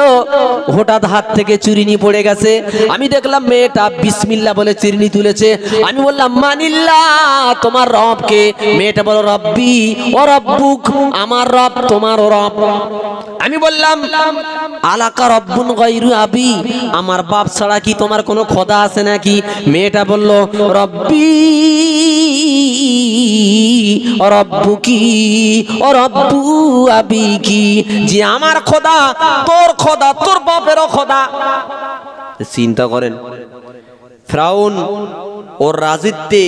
হঠাৎ হাত থেকে চুরিনি পড়ে গেছে। আমি দেখলাম মেয়েটা বিসমিল্লাহ বলে চিরনি তুলেছে। আমি বললাম মানিল্লাহ, তোমার রবকে? মেয়েটা বলো রব্বি ও রব্বুক, আমার রব তোমার রব। আমি বললাম আলাকা রব্বুন গায়রু আবি, আমার বাপ ছাড়া কি তোমার কোনো খোদা আছে নাকি? মেয়েটা বলল রব্বি ও রব্বুকি ও রব্বু আবি কি, যে আমার খোদা তোর খোদা, তোর বাপেরও খোদা। চিন্তা করেন, ফেরাউন ওর রাজত্বে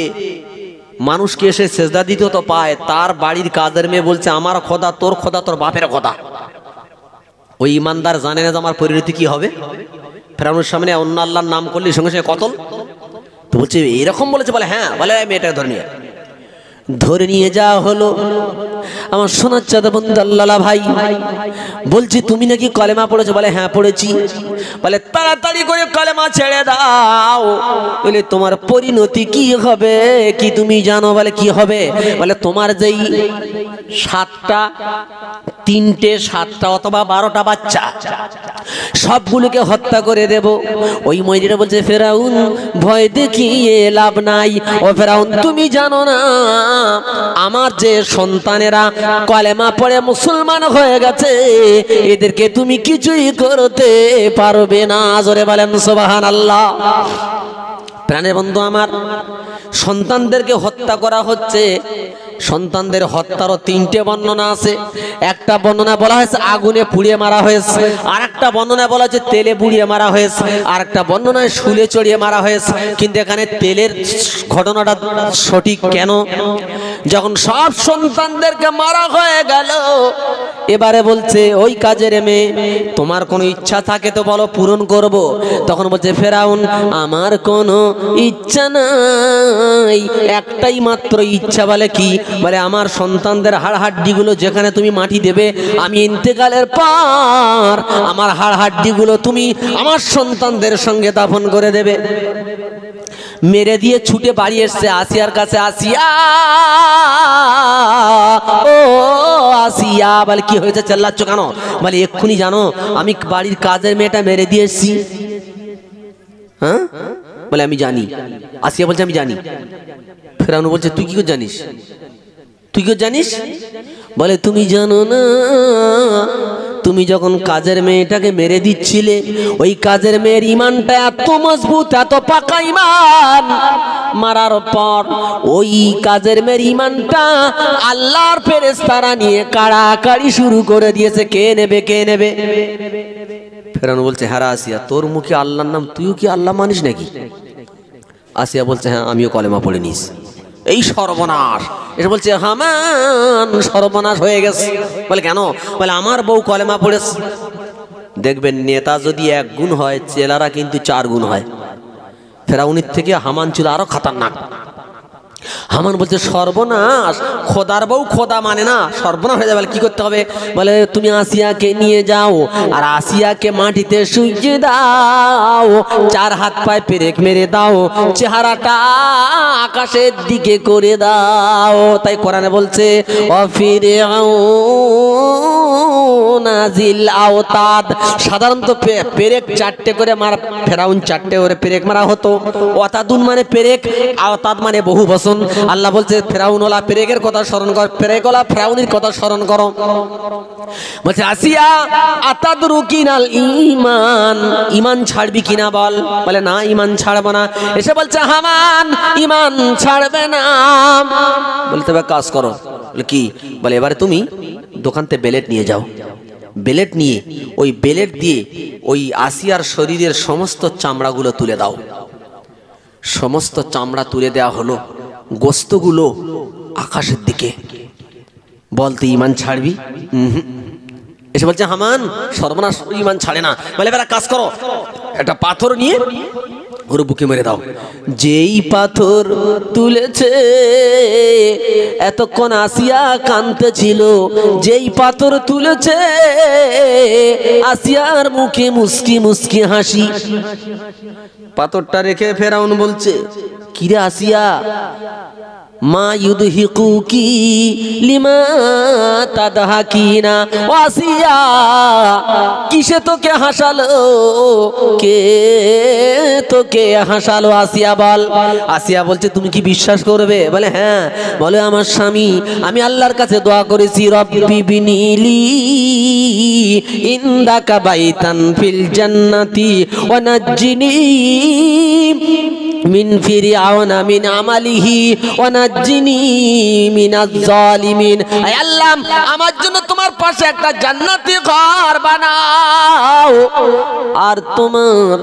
মানুষকে এসে সেজদা দিতে তো পায়, তার বাড়ির কাজের মেয়ে বলছে আমার খোদা তোর খোদা, তোর বাপের খোদা। ওই ইমানদার জানে না যে আমার পরিণতি কি হবে। ফেরাউনের সামনে অন্য আল্লাহর নাম করলে সঙ্গে সঙ্গে কতল। তো বলছে এরকম বলেছে, বলে হ্যাঁ। বলে মেয়েটাকে ধরে নিয়ে যাওয়া হলো। আমার সোনার চাঁদা বন্ধু আল্লাহ ভাই বলছি, তুমি নাকি কলেমা পড়েছো? বলে হ্যাঁ পড়েছি। বলে তাড়াতাড়ি করে কলেমা ছেড়ে দাও, বলে তোমার পরিণতি কি হবে কি তুমি জানো? বলে কি হবে? বলে তোমার যেই 7টা, 3টে, 7টা অথবা 12টা বাচ্চা, সবগুলোকে হত্যা করে দেব। ওই মহিলাটা বলছে ফেরাউন ভয় দেখিয়ে লাভ নাই। ও ফেরাউন তুমি জানো না আমার যে সন্তানেরা কলেমা পড়ে মুসলমান হয়ে গেছে, এদেরকে তুমি কিছুই করতে পারবে না। জোরে বলেন সুবহানাল্লাহ। প্রাণের বন্ধু আমার, সন্তানদেরকে হত্যা করা হচ্ছে। সন্তানদের হত্যারও 3টে বর্ণনা আছে। একটা বর্ণনা বলা হয়েছে আগুনে পুড়িয়ে মারা হয়েছে, আর একটা বর্ণনা বলা হয়েছে তেলে পুড়িয়ে মারা হয়েছে, আর একটা বর্ণনায় শুলে চড়িয়ে মারা হয়েছে। কিন্তু এখানে তেলের ঘটনাটা সঠিক কেন? যখন সব সন্তানদেরকে মারা হয়ে গেল, এবারে বলছে ওই কাজের মেয়ে তোমার কোনো ইচ্ছা থাকে তো বলো পূরণ করব। তখন বলছে ফেরাউন আমার কোনো ইচ্ছা নাই, একটাই মাত্র ইচ্ছা। বলে কি? বলে আমার সন্তানদের হাড় হাড্ডিগুলো যেখানে তুমি মাটি দেবে, আমি ইন্তেকালের পর আমার হাড় হাড্ডিগুলো তুমি আমার সন্তানদের সঙ্গে দাফন করে দেবে। মেরে দিয়ে ছুটে বাড়ি এসছে আসিয়ার কাছে। আসিয়া, ও আসিয়া। বলে কি হয়েছে, চেল্লাচ্ছ কেন? বলে এক্ষুনি জানো আমি বাড়ির কাজের মেয়েটা মেরে দিয়ে এসছি। হ্যাঁ? বলে আমি জানি। আসিয়া বলছে আমি জানি। ফেরাউন বলছে তুই কি করে জানিস? তুই কি করে জানিস? বলে তুমি জানো না, তুমি যখন কাজের মেয়েটাকে মেরে দিচ্ছিলে, ওই কাজের মেয়ের ইমানটা এত মজবুত, এত পাকা ইমান, মারার পর ওই কাজের মেয়ের ইমানটা আল্লাহর ফেরেশতারা নিয়ে কাড়াকাড়ি শুরু করে দিয়েছে, কে নেবে কে নেবে। ফেরাউন বলছে হ্যাঁ আসিয়া, তোর মুখে আল্লাহর নাম, তুইও কি আল্লাহ মানিস নাকি? আসিয়া বলছে হ্যাঁ আমিও কলেমা পড়ে নিস। এই সর্বনাশ। এটা বলছে হামান সর্বনাশ হয়ে গেছে। বলে কেন? বলে আমার বউ কলেমা পড়েছে। দেখবেন নেতা যদি 1 গুণ হয়, চেলারা কিন্তু 4 গুণ হয়। ফেরাউনের থেকে হামান ছিল আরো খতরনাক। হামান বলছে সর্বনাশ, খোদার বউ খোদা মানে না, সর্বনাশ হয়ে যাবে। কি করতে হবে? বলে তুমি আসিয়াকে নিয়ে যাও আর আসিয়াকে মাটিতে শুইয়ে দাও, 4 হাত পায়ে পেরেক মেরে দাও, চেহারাটা আকাশের দিকে করে দাও। তাই কোরআনে বলছে নাজিল আওতাদ। সাধারণত পেরেক 4টে করে মারা, ফেরাউন 4টে করে পেরেক মারা হতো। ওয়াতাদুন মানে পেরেক, আওতাদ মানে বহু বচন। আল্লাহ বলছে ফেরাউনওয়ালা পেরেকের কথা স্মরণ কর, পেরেকওয়ালা ফেরাউনের কথা স্মরণ করো। বলছে আসিয়া আতাদরুকিনাল ঈমান, ঈমান ছাড়বি কিনা বল। বলে না ঈমান ছাড়বো না। এসে বলছে হামান ঈমান ছাড়বে না। বলতে হবে কাজ করো। বলে কি? বলে এবারে তুমি দোকান থেকে বেলেট নিয়ে যাও, বেলেট নিয়ে ওই বেলেট দিয়ে ওই আসিয়ার শরীরের সমস্ত চামড়াগুলো তুলে দাও। সমস্ত চামড়া তুলে দেওয়া হলো, গোস্তগুলো আকাশের দিকে। বলতে ঈমান ছাড়বি? এসে বলছে হামান সর্বনাশ, ঈমান ছাড়ে না। বলে এবার কাজ করো, একটা পাথর নিয়ে ওর বুকে মেরে দাও। যেই পাথর তুলেছে, এতক্ষণ আসিয়া কাঁদতে ছিল, যেই পাথর তুলেছে আসিয়ার মুখে মুস্কি মুস্কি হাসি। পাথরটা রেখে ফেরাউন বলছে কিরে আসিয়া, মা ইউদহিকুকি লিমা তাদহাকিনা। আসিয়া কিসে তোকে হাসালো, কে তোকে হাসালো? আসিয়া বল। আসিয়া বলছে তুমি কি বিশ্বাস করবে? বলে হ্যাঁ। বলে আমার স্বামী, আমি আল্লাহর কাছে দোয়া করেছি রব্বি বিনিলি ইনদাকা বাইতান ফিল জান্নাতি ওয়া নাজ্জিনি মিন ফিরআউনা মিন আমালিহি ওয়া নাজ্জিনি মিনাজ জালিমিন। হে আল্লাহ, আমার জন্য তোমার পাশে একটা জান্নাতি ঘর বানাও আর তোমার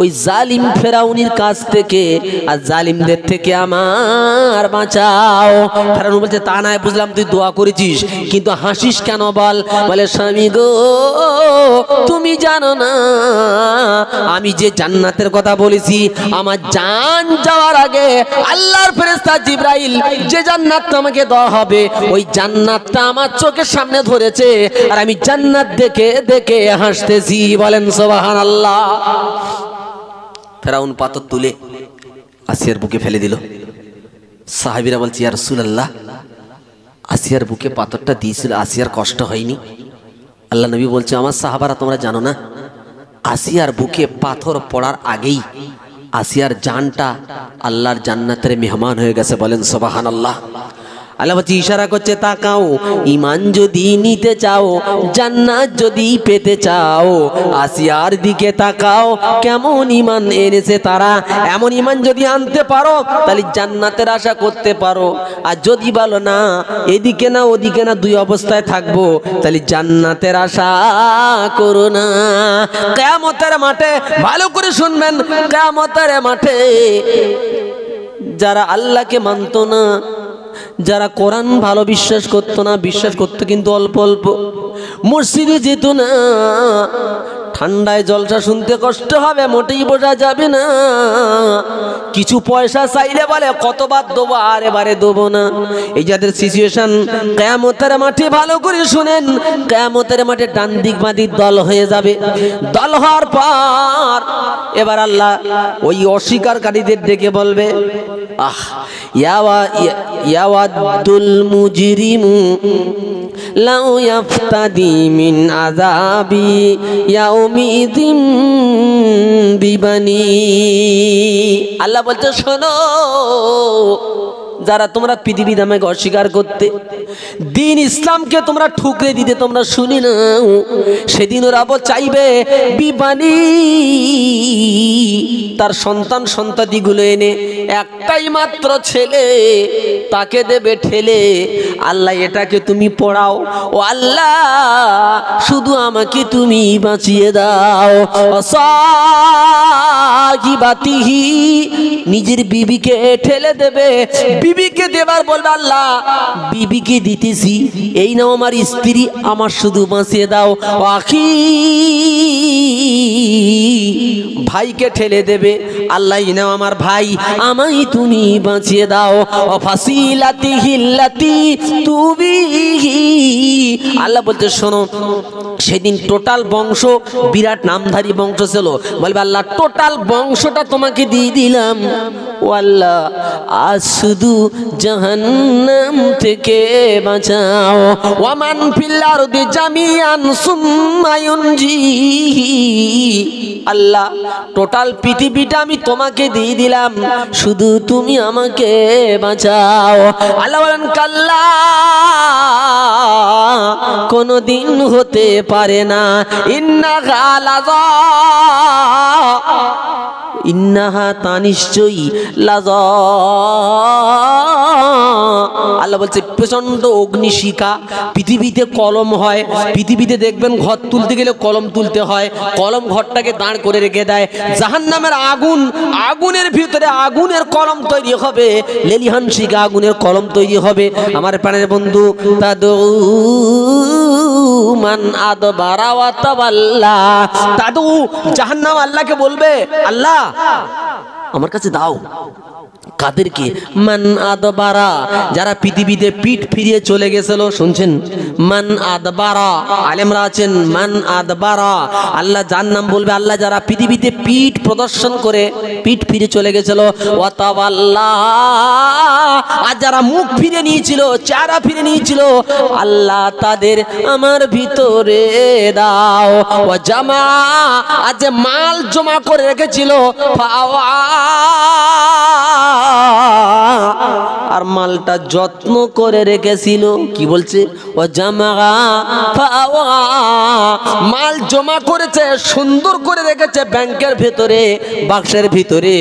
ওই জালিম ফেরাউনের কাছ থেকে আর জালিমদের থেকে আমার বাঁচাও। ফেরাউন বলছে তা নয় বুঝলাম, তুই দোয়া করেছিস, কিন্তু হাসিস কেন বল? বলে স্বামী গো, তুমি জানো না আমি যে জান্নাতের কথা বলেছি, আমার জান যাওয়ার আগে আল্লাহর ফেরেশতা জিবরাইল যে জান্নাতটা আমাকে দেওয়া হবে, ওই জান্নাতটা আমার চোখের সামনে ধরেছে আর আমি জান্নাত দেখে দেখে হাসতেছি। বলেন সুবহানাল্লাহ। ফেরাউন পাথর তুলে আসিয়ার বুকে ফেলে দিল। সাহাবীরা বলছে ইয়া রাসূলুল্লাহ, আসিয়ার বুকে পাথরটা দিয়েছিল, আসিয়ার কষ্ট হয়নি? আল্লাহ নবী বলছে আমার সাহাবারা তোমরা জানো না, আসিয়ার বুকে পাথর পড়ার আগেই আসিয়ার জানটা আল্লাহর জান্নাতের মেহমান হয়ে গেছে। বলেন সুবহানাল্লাহ। আল্লাহ বলছে ইশারা করছে তাকাও, ঈমান যদি নিতে চাও, জান্নাত যদি পেতে চাও, আসিয়ার দিকে তাকাও, কেমন ঈমান এনেছে তারা। এমন ঈমান যদি আনতে পারো তাহলে জান্নাতের আশা করতে পারো। আর যদি বলো না এদিকে না ওদিকে না, দুই অবস্থায় থাকবো, তাহলে জান্নাতের আশা করো না। কিয়ামতের মাঠে ভালো করে শুনবেন, কিয়ামতের মাঠে যারা আল্লাহকে মানতো না, যারা কোরআন ভালো বিশ্বাস করতো না, বিশ্বাস করতো কিন্তু অল্প অল্প, মসজিদে যেত না, ঠান্ডায় জলসা শুনতে কষ্ট হবে, মোটেই বোঝা যাবে না, কিছু পয়সা চাইলে বলে কতবার দেবো, আর এবারে দেবো না। এই যাদের সিচুয়েশন, কিয়ামতের মাঠে ভালো করে শুনেন, কিয়ামতের মাঠে ডান দিক বাঁ দিক দল হয়ে যাবে। দল হওয়ার পর এবার আল্লাহ ওই অস্বীকারীদের ডেকে বলবে, আহ ইয়াওয়াদুল মুজরিমু লাউ ইয়াফতাদি মিন আযাবি ইয়াউমিযিন বিবানি। আল্লাহ বলছে শোনো, যারা তোমরা পৃথিবী আমাকে অস্বীকার করতে, দিন ইসলামকে তোমরা ঠুকরে দিতে তোমরা শুনি নাও, সেদিন ওরা চাইবে বিবানি, তার সন্তান সন্ততিগুলো এনে একটাই মাত্র ছেলে তাকে দেবে ঠেলে, আল্লাহ এটাকে তুমি পড়াও, ও আল্লাহ শুধু আমাকে তুমি বাঁচিয়ে দাও। সাহিবাতিহি, নিজের বিবিকে ঠেলে দেবে, বিবিকে দেবার বলবে আল্লাহ বিবিকে দিতেছি, এই নাও আমার স্ত্রী, আমার শুধু বাঁচিয়ে দাও। আখি, ভাইকে ঠেলে দেবে, আল্লাহ এই নাও আমার ভাই, আমায় তুমি বাঁচিয়ে দাও। ফাসিলাতি হিল্লাতি তুবিহি, আল্লাহ বলতে শোনো, সেদিন টোটাল বংশ বিরাট নামধারী বংশ ছিল, বলবে আল্লাহ টোটাল বংশটা তোমাকে দিয়ে দিলাম, ও আল্লাহ আজ শুধু জাহান্নাম থেকে বাঁচাও। ওয়ামান ফিল আরদি জামিআন সুম্মা ইউনজিহি, আল্লাহ টোটাল পৃথিবীটা আমি তোমাকে দিয়ে দিলাম, শুধু তুমি আমাকে বাঁচাও। আল্লাহ বলেন কাল্লা, কোনদিন হতে পারে না, ইন্নাহা তা নিশ্চয়ই লাযা, আল্লাহ বলছে প্রচন্ড অগ্নিশিখা, পৃথিবীতে কলম হয়, পৃথিবীতে দেখবেন ঘর তুলতে গেলে কলম তুলতে হয়, কলম ঘরটাকে দাঁড় করে রেখে দেয়, জাহান্নামের আগুন, আগুনের ভিতরে আগুনের কলম তৈরি হবে, লেলিহান শিখা আগুনের কলম তৈরি হবে। আমার প্রাণের বন্ধু, তাদু মান আদবারা ওয়া তাওয়াল্লা, তাদু জাহান্নাম আল্লাহকে বলবে আল্লাহ আমার কাছে দাও। কাদেরকে? মান আদবারা, যারা পৃথিবীতে পিঠ ফিরিয়ে চলে গেছিল। শুনছেন, মান আদবারা, আলেমরা আছেন, মান আদবারা, আল্লাহ যার নাম বলবে, আল্লাহ যারা পৃথিবীতে পিঠ প্রদর্শন করে পিঠ ফিরে চলে গেছিল। ওয়া তাওয়াল্লা, আর যারা মুখ ফিরে নিয়েছিল, চেহারা ফিরে নিয়েছিল, আল্লাহ তাদের আমার ভিতরে দাও। ওয়া জামা, আর যে মাল জমা করে রেখেছিল, আর মালটা যত্ন করে রেখেছিল, কি বলছে? ও জামা, মাল জমা করেছে, সুন্দর করে রেখেছে ব্যাংকের ভিতরে, বাক্সের ভিতরে,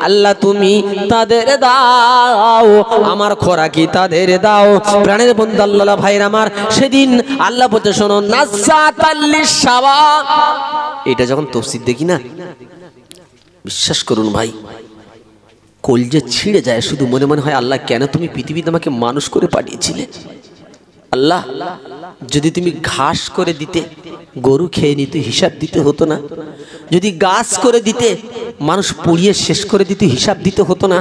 আল্লাহ তুমি তাদের দাও, আমার খোরাকি তাদের দাও। প্রাণের বন্ধু আল্লাহ ভাইরা আমার, সেদিন আল্লাহ বলতে শোনো, নাসাতাল্লিশাওয়া, এটা যখন তাফসীর দেখি না, বিশ্বাস করুন ভাই, কলজে ছিঁড়ে যায়, শুধু মনে মনে হয় আল্লাহ কেন তুমি পৃথিবীতে আমাকে মানুষ করে পাঠিয়েছিলে? আল্লাহ যদি তুমি ঘাস করে দিতে, গরু খেয়ে নিতে, হিসাব দিতে হতো না। যদি গাছ করে দিতে, মানুষ পুড়িয়ে শেষ করে দিতে, হিসাব দিতে হতো না।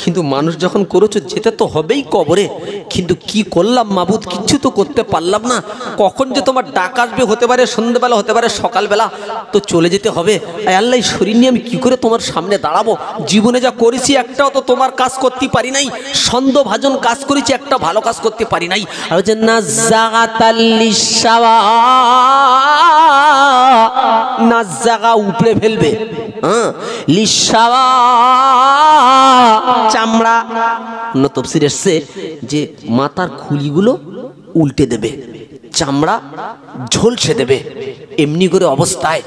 কিন্তু মানুষ যখন করেছো, যেতে তো হবেই কবরে। কিন্তু কি করলাম মাবুদ? কিচ্ছু তো করতে পারলাম না। কখন যে তোমার ডাক আসবে, হতে পারে সন্ধ্যেবেলা, হতে পারে সকালবেলা, তো চলে যেতে হবে। আল্লাহ এই শরীর নিয়ে আমি কি করে তোমার সামনে দাঁড়াবো? জীবনে যা করেছি একটাও তো তোমার কাজ করতে পারি নাই, সন্দেহভাজন কাজ করেছি, একটা ভালো কাজ করতে পারি নাই। আর যে নাযাগাতাল্লিশাওয়া, নাযাগা উপড়ে ফেলবে, লিশাওয়া চামড়া, অন্য তাফসীর এসেছে যে মাথার খুলিগুলো উল্টে দেবে, চামড়া ঝলসে দেবে, এমনি করে অবস্থায়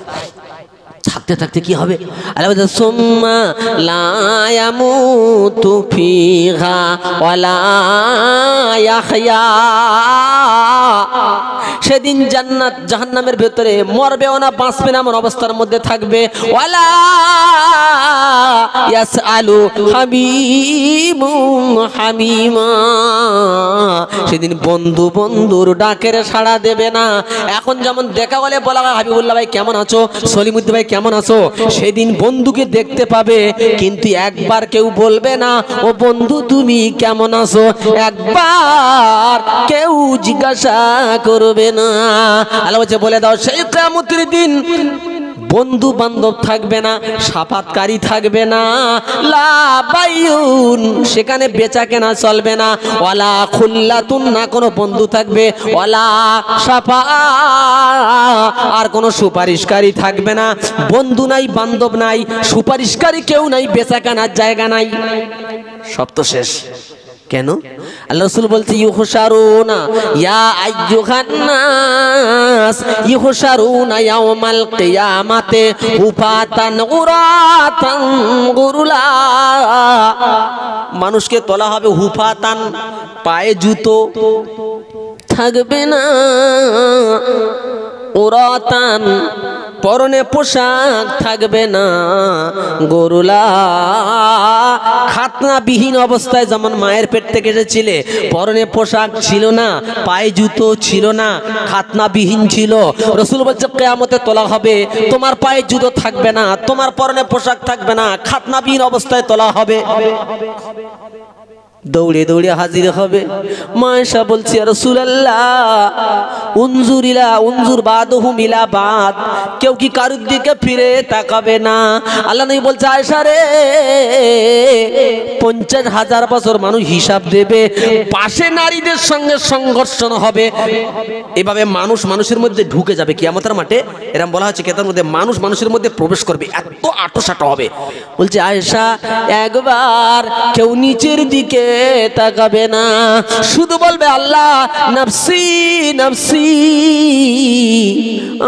থাকতে থাকতে কি হবে? আল্লাহ বলেন সুম্মা লা ইয়ামুতু ফিহা ওয়ালা ইয়াহইয়া, সেদিন জান্নাত জাহান্নামের ভেতরে মরবেও না, বাঁচবে না, এমন অবস্থার মধ্যে থাকবে। ওয়ালা ইয়াসআলু হামিমুন হামিমা, সেদিন বন্ধু বন্ধুর ডাকের সাড়া দেবে না। এখন যেমন দেখা বলে বলা হয়, হাবিবুল্লাহ ভাই কেমন আছো, সলিমুদ্দিন ভাই কেমন আছো, সেদিন বন্ধুকে দেখতে পাবে, কিন্তু একবার কেউ বলবে না ও বন্ধু তুমি কেমন আছো, একবার কেউ জিজ্ঞাসা করবে না। আল্লাহ বলে দাও, সেই কিয়ামতের দিন বন্ধু বান্ধব থাকবে না, সাফাতকারী থাকবে না, লা বাইউন সেখানে বেচা কেনা চলবে না, ওয়ালা খুল্লাতুন না কোনো বন্ধু থাকবে, ওয়ালা সাফা আর কোনো সুপারিশকারী থাকবে না। বন্ধু নাই, বান্ধব নাই, সুপারিশকারী কেউ নাই, বেচা কেনার জায়গা নাই, সব তো শেষ। কেন? আল্লাহ রাসূল বলছে ইউহশারুনা ইয়া আইয়ুহান নাস ইউহশারুনা ইয়াউমাল কিয়ামাতে হুফাতান উরাতান গুরুলা। মানুষকে তোলা হবে হুফাতান, পায়ে জুতো থাকবে না, উরাতান পরনে পোশাক থাকবে না, গরুলা খাতনাবিহীন অবস্থায়, যেমন মায়ের পেট থেকে এসেছিলে পরনে পোশাক ছিল না, পায়ে জুতো ছিল না, খাতনাবিহীন ছিল। রাসূল বলছে কিয়ামতে তোলা হবে, তোমার পায়ে জুতো থাকবে না, তোমার পরনে পোশাক থাকবে না, খাতনাবিহীন অবস্থায় তোলা হবে। দৌড়ে দৌড়ে হাজির হবে। মায়েশা বলছি ইয়া রাসূলুল্লাহ উনজুর বাদহু মিলা বাদ, কেউ কি কারুর দিকে ফিরে তাকাবে না? আল্লাহ নবী বলছে আয়েশা রে 50,000 বছর মানুষ হিসাব দেবে, পাশে নারীদের সঙ্গে সংঘর্ষণ হবে, এভাবে মানুষ মানুষের মধ্যে ঢুকে যাবে কিয়ামতের মাঠে। এরকম বলা হচ্ছে কিয়ামতের মধ্যে মানুষ মানুষের মধ্যে প্রবেশ করবে, এত আটোসাটো হবে। বলছে আয়েশা একবার কেউ নিচের দিকে তাকাবে না, শুধু বলবে আল্লাহ নফসি নফসি,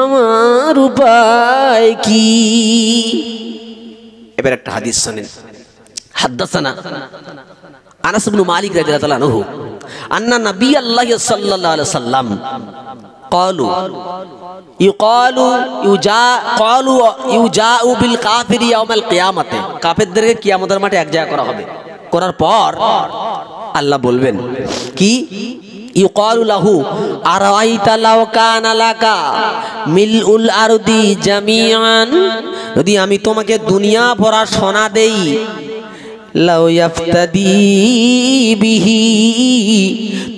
আমার উপায় কি? এবার একটা হাদিস শুনেন। হাদাসানা আনাস ইবনে মালিক রাদিয়াল্লাহু তাআলা আনহু আন্না নবী আল্লাহ সাল্লাল্লাহু আলাইহি সাল্লাম قالوا يجاء بالكافر يوم القيامه, কাফেরদেরকে কিয়ামতের মাঠে এক জায়গা করা হবে। করার পর আল্লাহ বলবেন কি, ইউকালু লাহু আরাইতা লাউ কানা লাকা মিলউল আরদি জামিআন, যদি আমি তোমাকে দুনিয়া ভরা সোনা দেই, লাউ ইয়াফতাদি বিহি,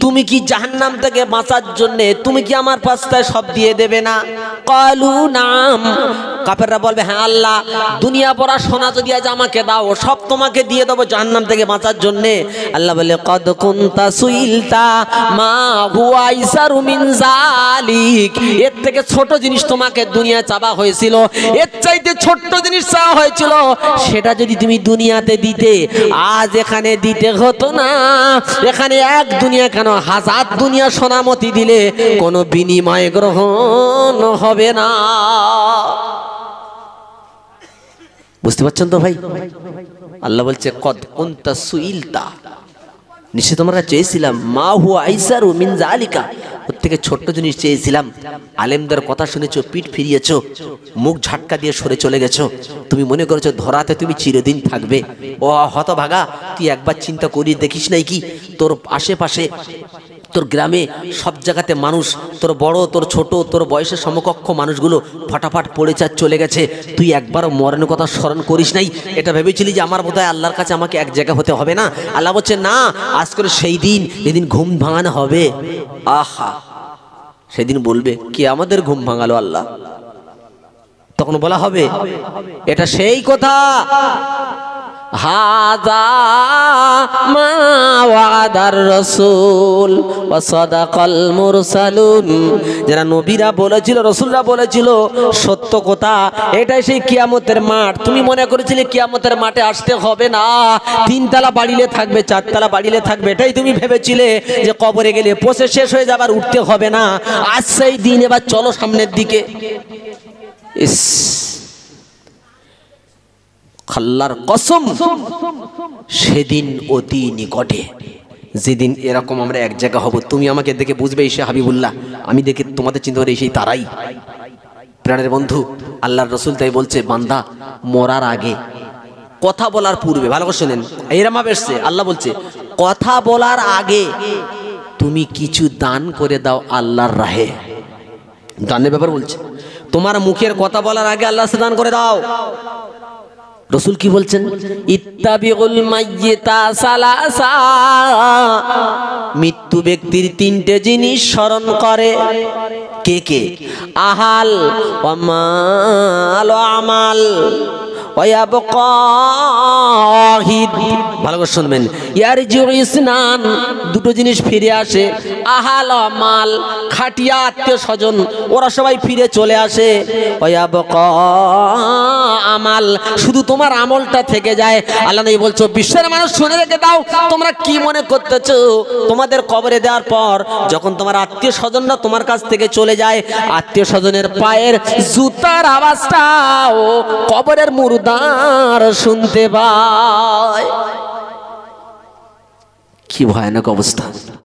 তুমি কি জাহান্নাম থেকে বাঁচার জন্য তুমি কি আমার পাশটায় সব দিয়ে দেবে না? কালু নাম, কাফেররা বলবে হ্যাঁ আল্লাহ, দুনিয়া ভরা সোনা যদি আজ আমাকে দাও, সব তোমাকে দিয়ে দেবো জাহান্নাম থেকে বাঁচার জন্য। আল্লাহ বলে কদ কুনতা সুইলতা মা হুয়া আইসারু মিন যালিক, এর থেকে ছোট জিনিস তোমাকে দুনিয়া চাওয়া হয়েছিল, এর চাইতে ছোট্ট জিনিস চাওয়া হয়েছিল, সেটা যদি তুমি দুনিয়াতে দিতে, আজ এখানে দিতে হতো না। এখানে এক দুনিয়া কেন, 1000 দুনিয়া সোনামতি দিলে কোনো বিনিময় গ্রহণ হবে না। বুঝতে পারছেন তো ভাই? আল্লাহ বলছে কদ কুনতা সুইলতা, নিশ্চয় তোমরা চেয়েছিলাম, মা হুয়া আইসারু মিন যালিকা, ওর থেকে ছোট্ট জিনিস চেয়েছিলাম। আলেমদের কথা শুনেছো, পিঠ ফিরিয়েছো, মুখ ঝাটকা দিয়ে সরে চলে গেছো, তুমি মনে করেছো ধরাতে তুমি চিরদিন থাকবে। ও হতভাগা, তুই একবার চিন্তা করি দেখিস নাই কি তোর আশেপাশে, তোর গ্রামে সব জায়গাতে মানুষ, তোর বড় তোর ছোট তোর বয়সের সমকক্ষ মানুষগুলো ফটাফট পড়ে চলে গেছে, তুই একবারও মরণের কথা স্মরণ করিস নাই? এটা ভেবেছিলি যে আমার বোধহয় আল্লাহর কাছে আমাকে এক জায়গা হতে হবে না? আল্লাহ বলছে না, আজ করে সেই দিন, যেদিন ঘুম ভাঙানো হবে, আহা সেদিন বলবে কি আমাদের ঘুম ভাঙালো আল্লাহ। তখন বলা হবে এটা সেই কথা, হাযা মা ওয়াদার রাসূল ওয়া সাদাকাল মুরসালুন, যারা নবীরা বলেছিল, রাসূলরা বলেছিল সত্য কথা, এটাই সেই কিয়ামতের মাঠ। তুমি মনে করেছিলে কিয়ামতের মাঠে আসতে হবে না, 3 তলা বাড়িলে থাকবে, 4 তলা বাড়িলে থাকবে, এটাই তুমি ভেবেছিলে যে কবরে গেলে পচে শেষ হয়ে যাবার উঠতে হবে না। আজ সেই দিন, এবার চলো সামনের দিকে। ইস, আল্লাহর কসম, সেদিন অতি নিকটে, যেদিন এরকম আমরা এক জায়গা হব, তুমি আমাকে দেখে বুঝবে এসে হাবিবুল্লাহ, আমি দেখে তোমাদের চিন্তা করে সেই তারাই। প্রাণের বন্ধু আল্লাহর রাসূল তাই বলছে, বান্দা মরার আগে, কথা বলার পূর্বে, ভালো করে শুনেন, এরকম এসছে, আল্লাহ বলছে কথা বলার আগে তুমি কিছু দান করে দাও আল্লাহর রাহে। দানের ব্যাপার বলছে, তোমার মুখের কথা বলার আগে আল্লাহ দান করে দাও। রসুল কি বলছেন? ইত্তাবিউল মাইয়িতা সালাসা, মৃত্যু ব্যক্তির তিনটে জিনিস স্মরণ করে। কে কে? আহাল ওয়া মাল ওয়া আমাল ওয়া ইয়াবকা ওয়াহিদ। ভালো করে শুনবেন, ইয়ারজিউ ইসনান, দুটো জিনিস ফিরে আসে। আহাল ওয়া মাল, খাটিয়া আত্মীয় স্বজন ওরা সবাই ফিরে চলে আসে। ওয়া ইয়াবকা আমাল, শুধু তোমার আমলটা থেকে যায়। আল্লাহ নবী বলছো, বিশ্বের মানুষ শুনে রেখে দাও, তোমরা কি মনে করতেছো তোমাদের কবরে দেওয়ার পর যখন তোমার আত্মীয় স্বজনরা তোমার কাছ থেকে চলে যায়, আত্মীয় স্বজনের পায়ের জুতার আওয়াজটাও কবরের মুর্দার শুনতে পায়। কি ভয়ানক অবস্থা!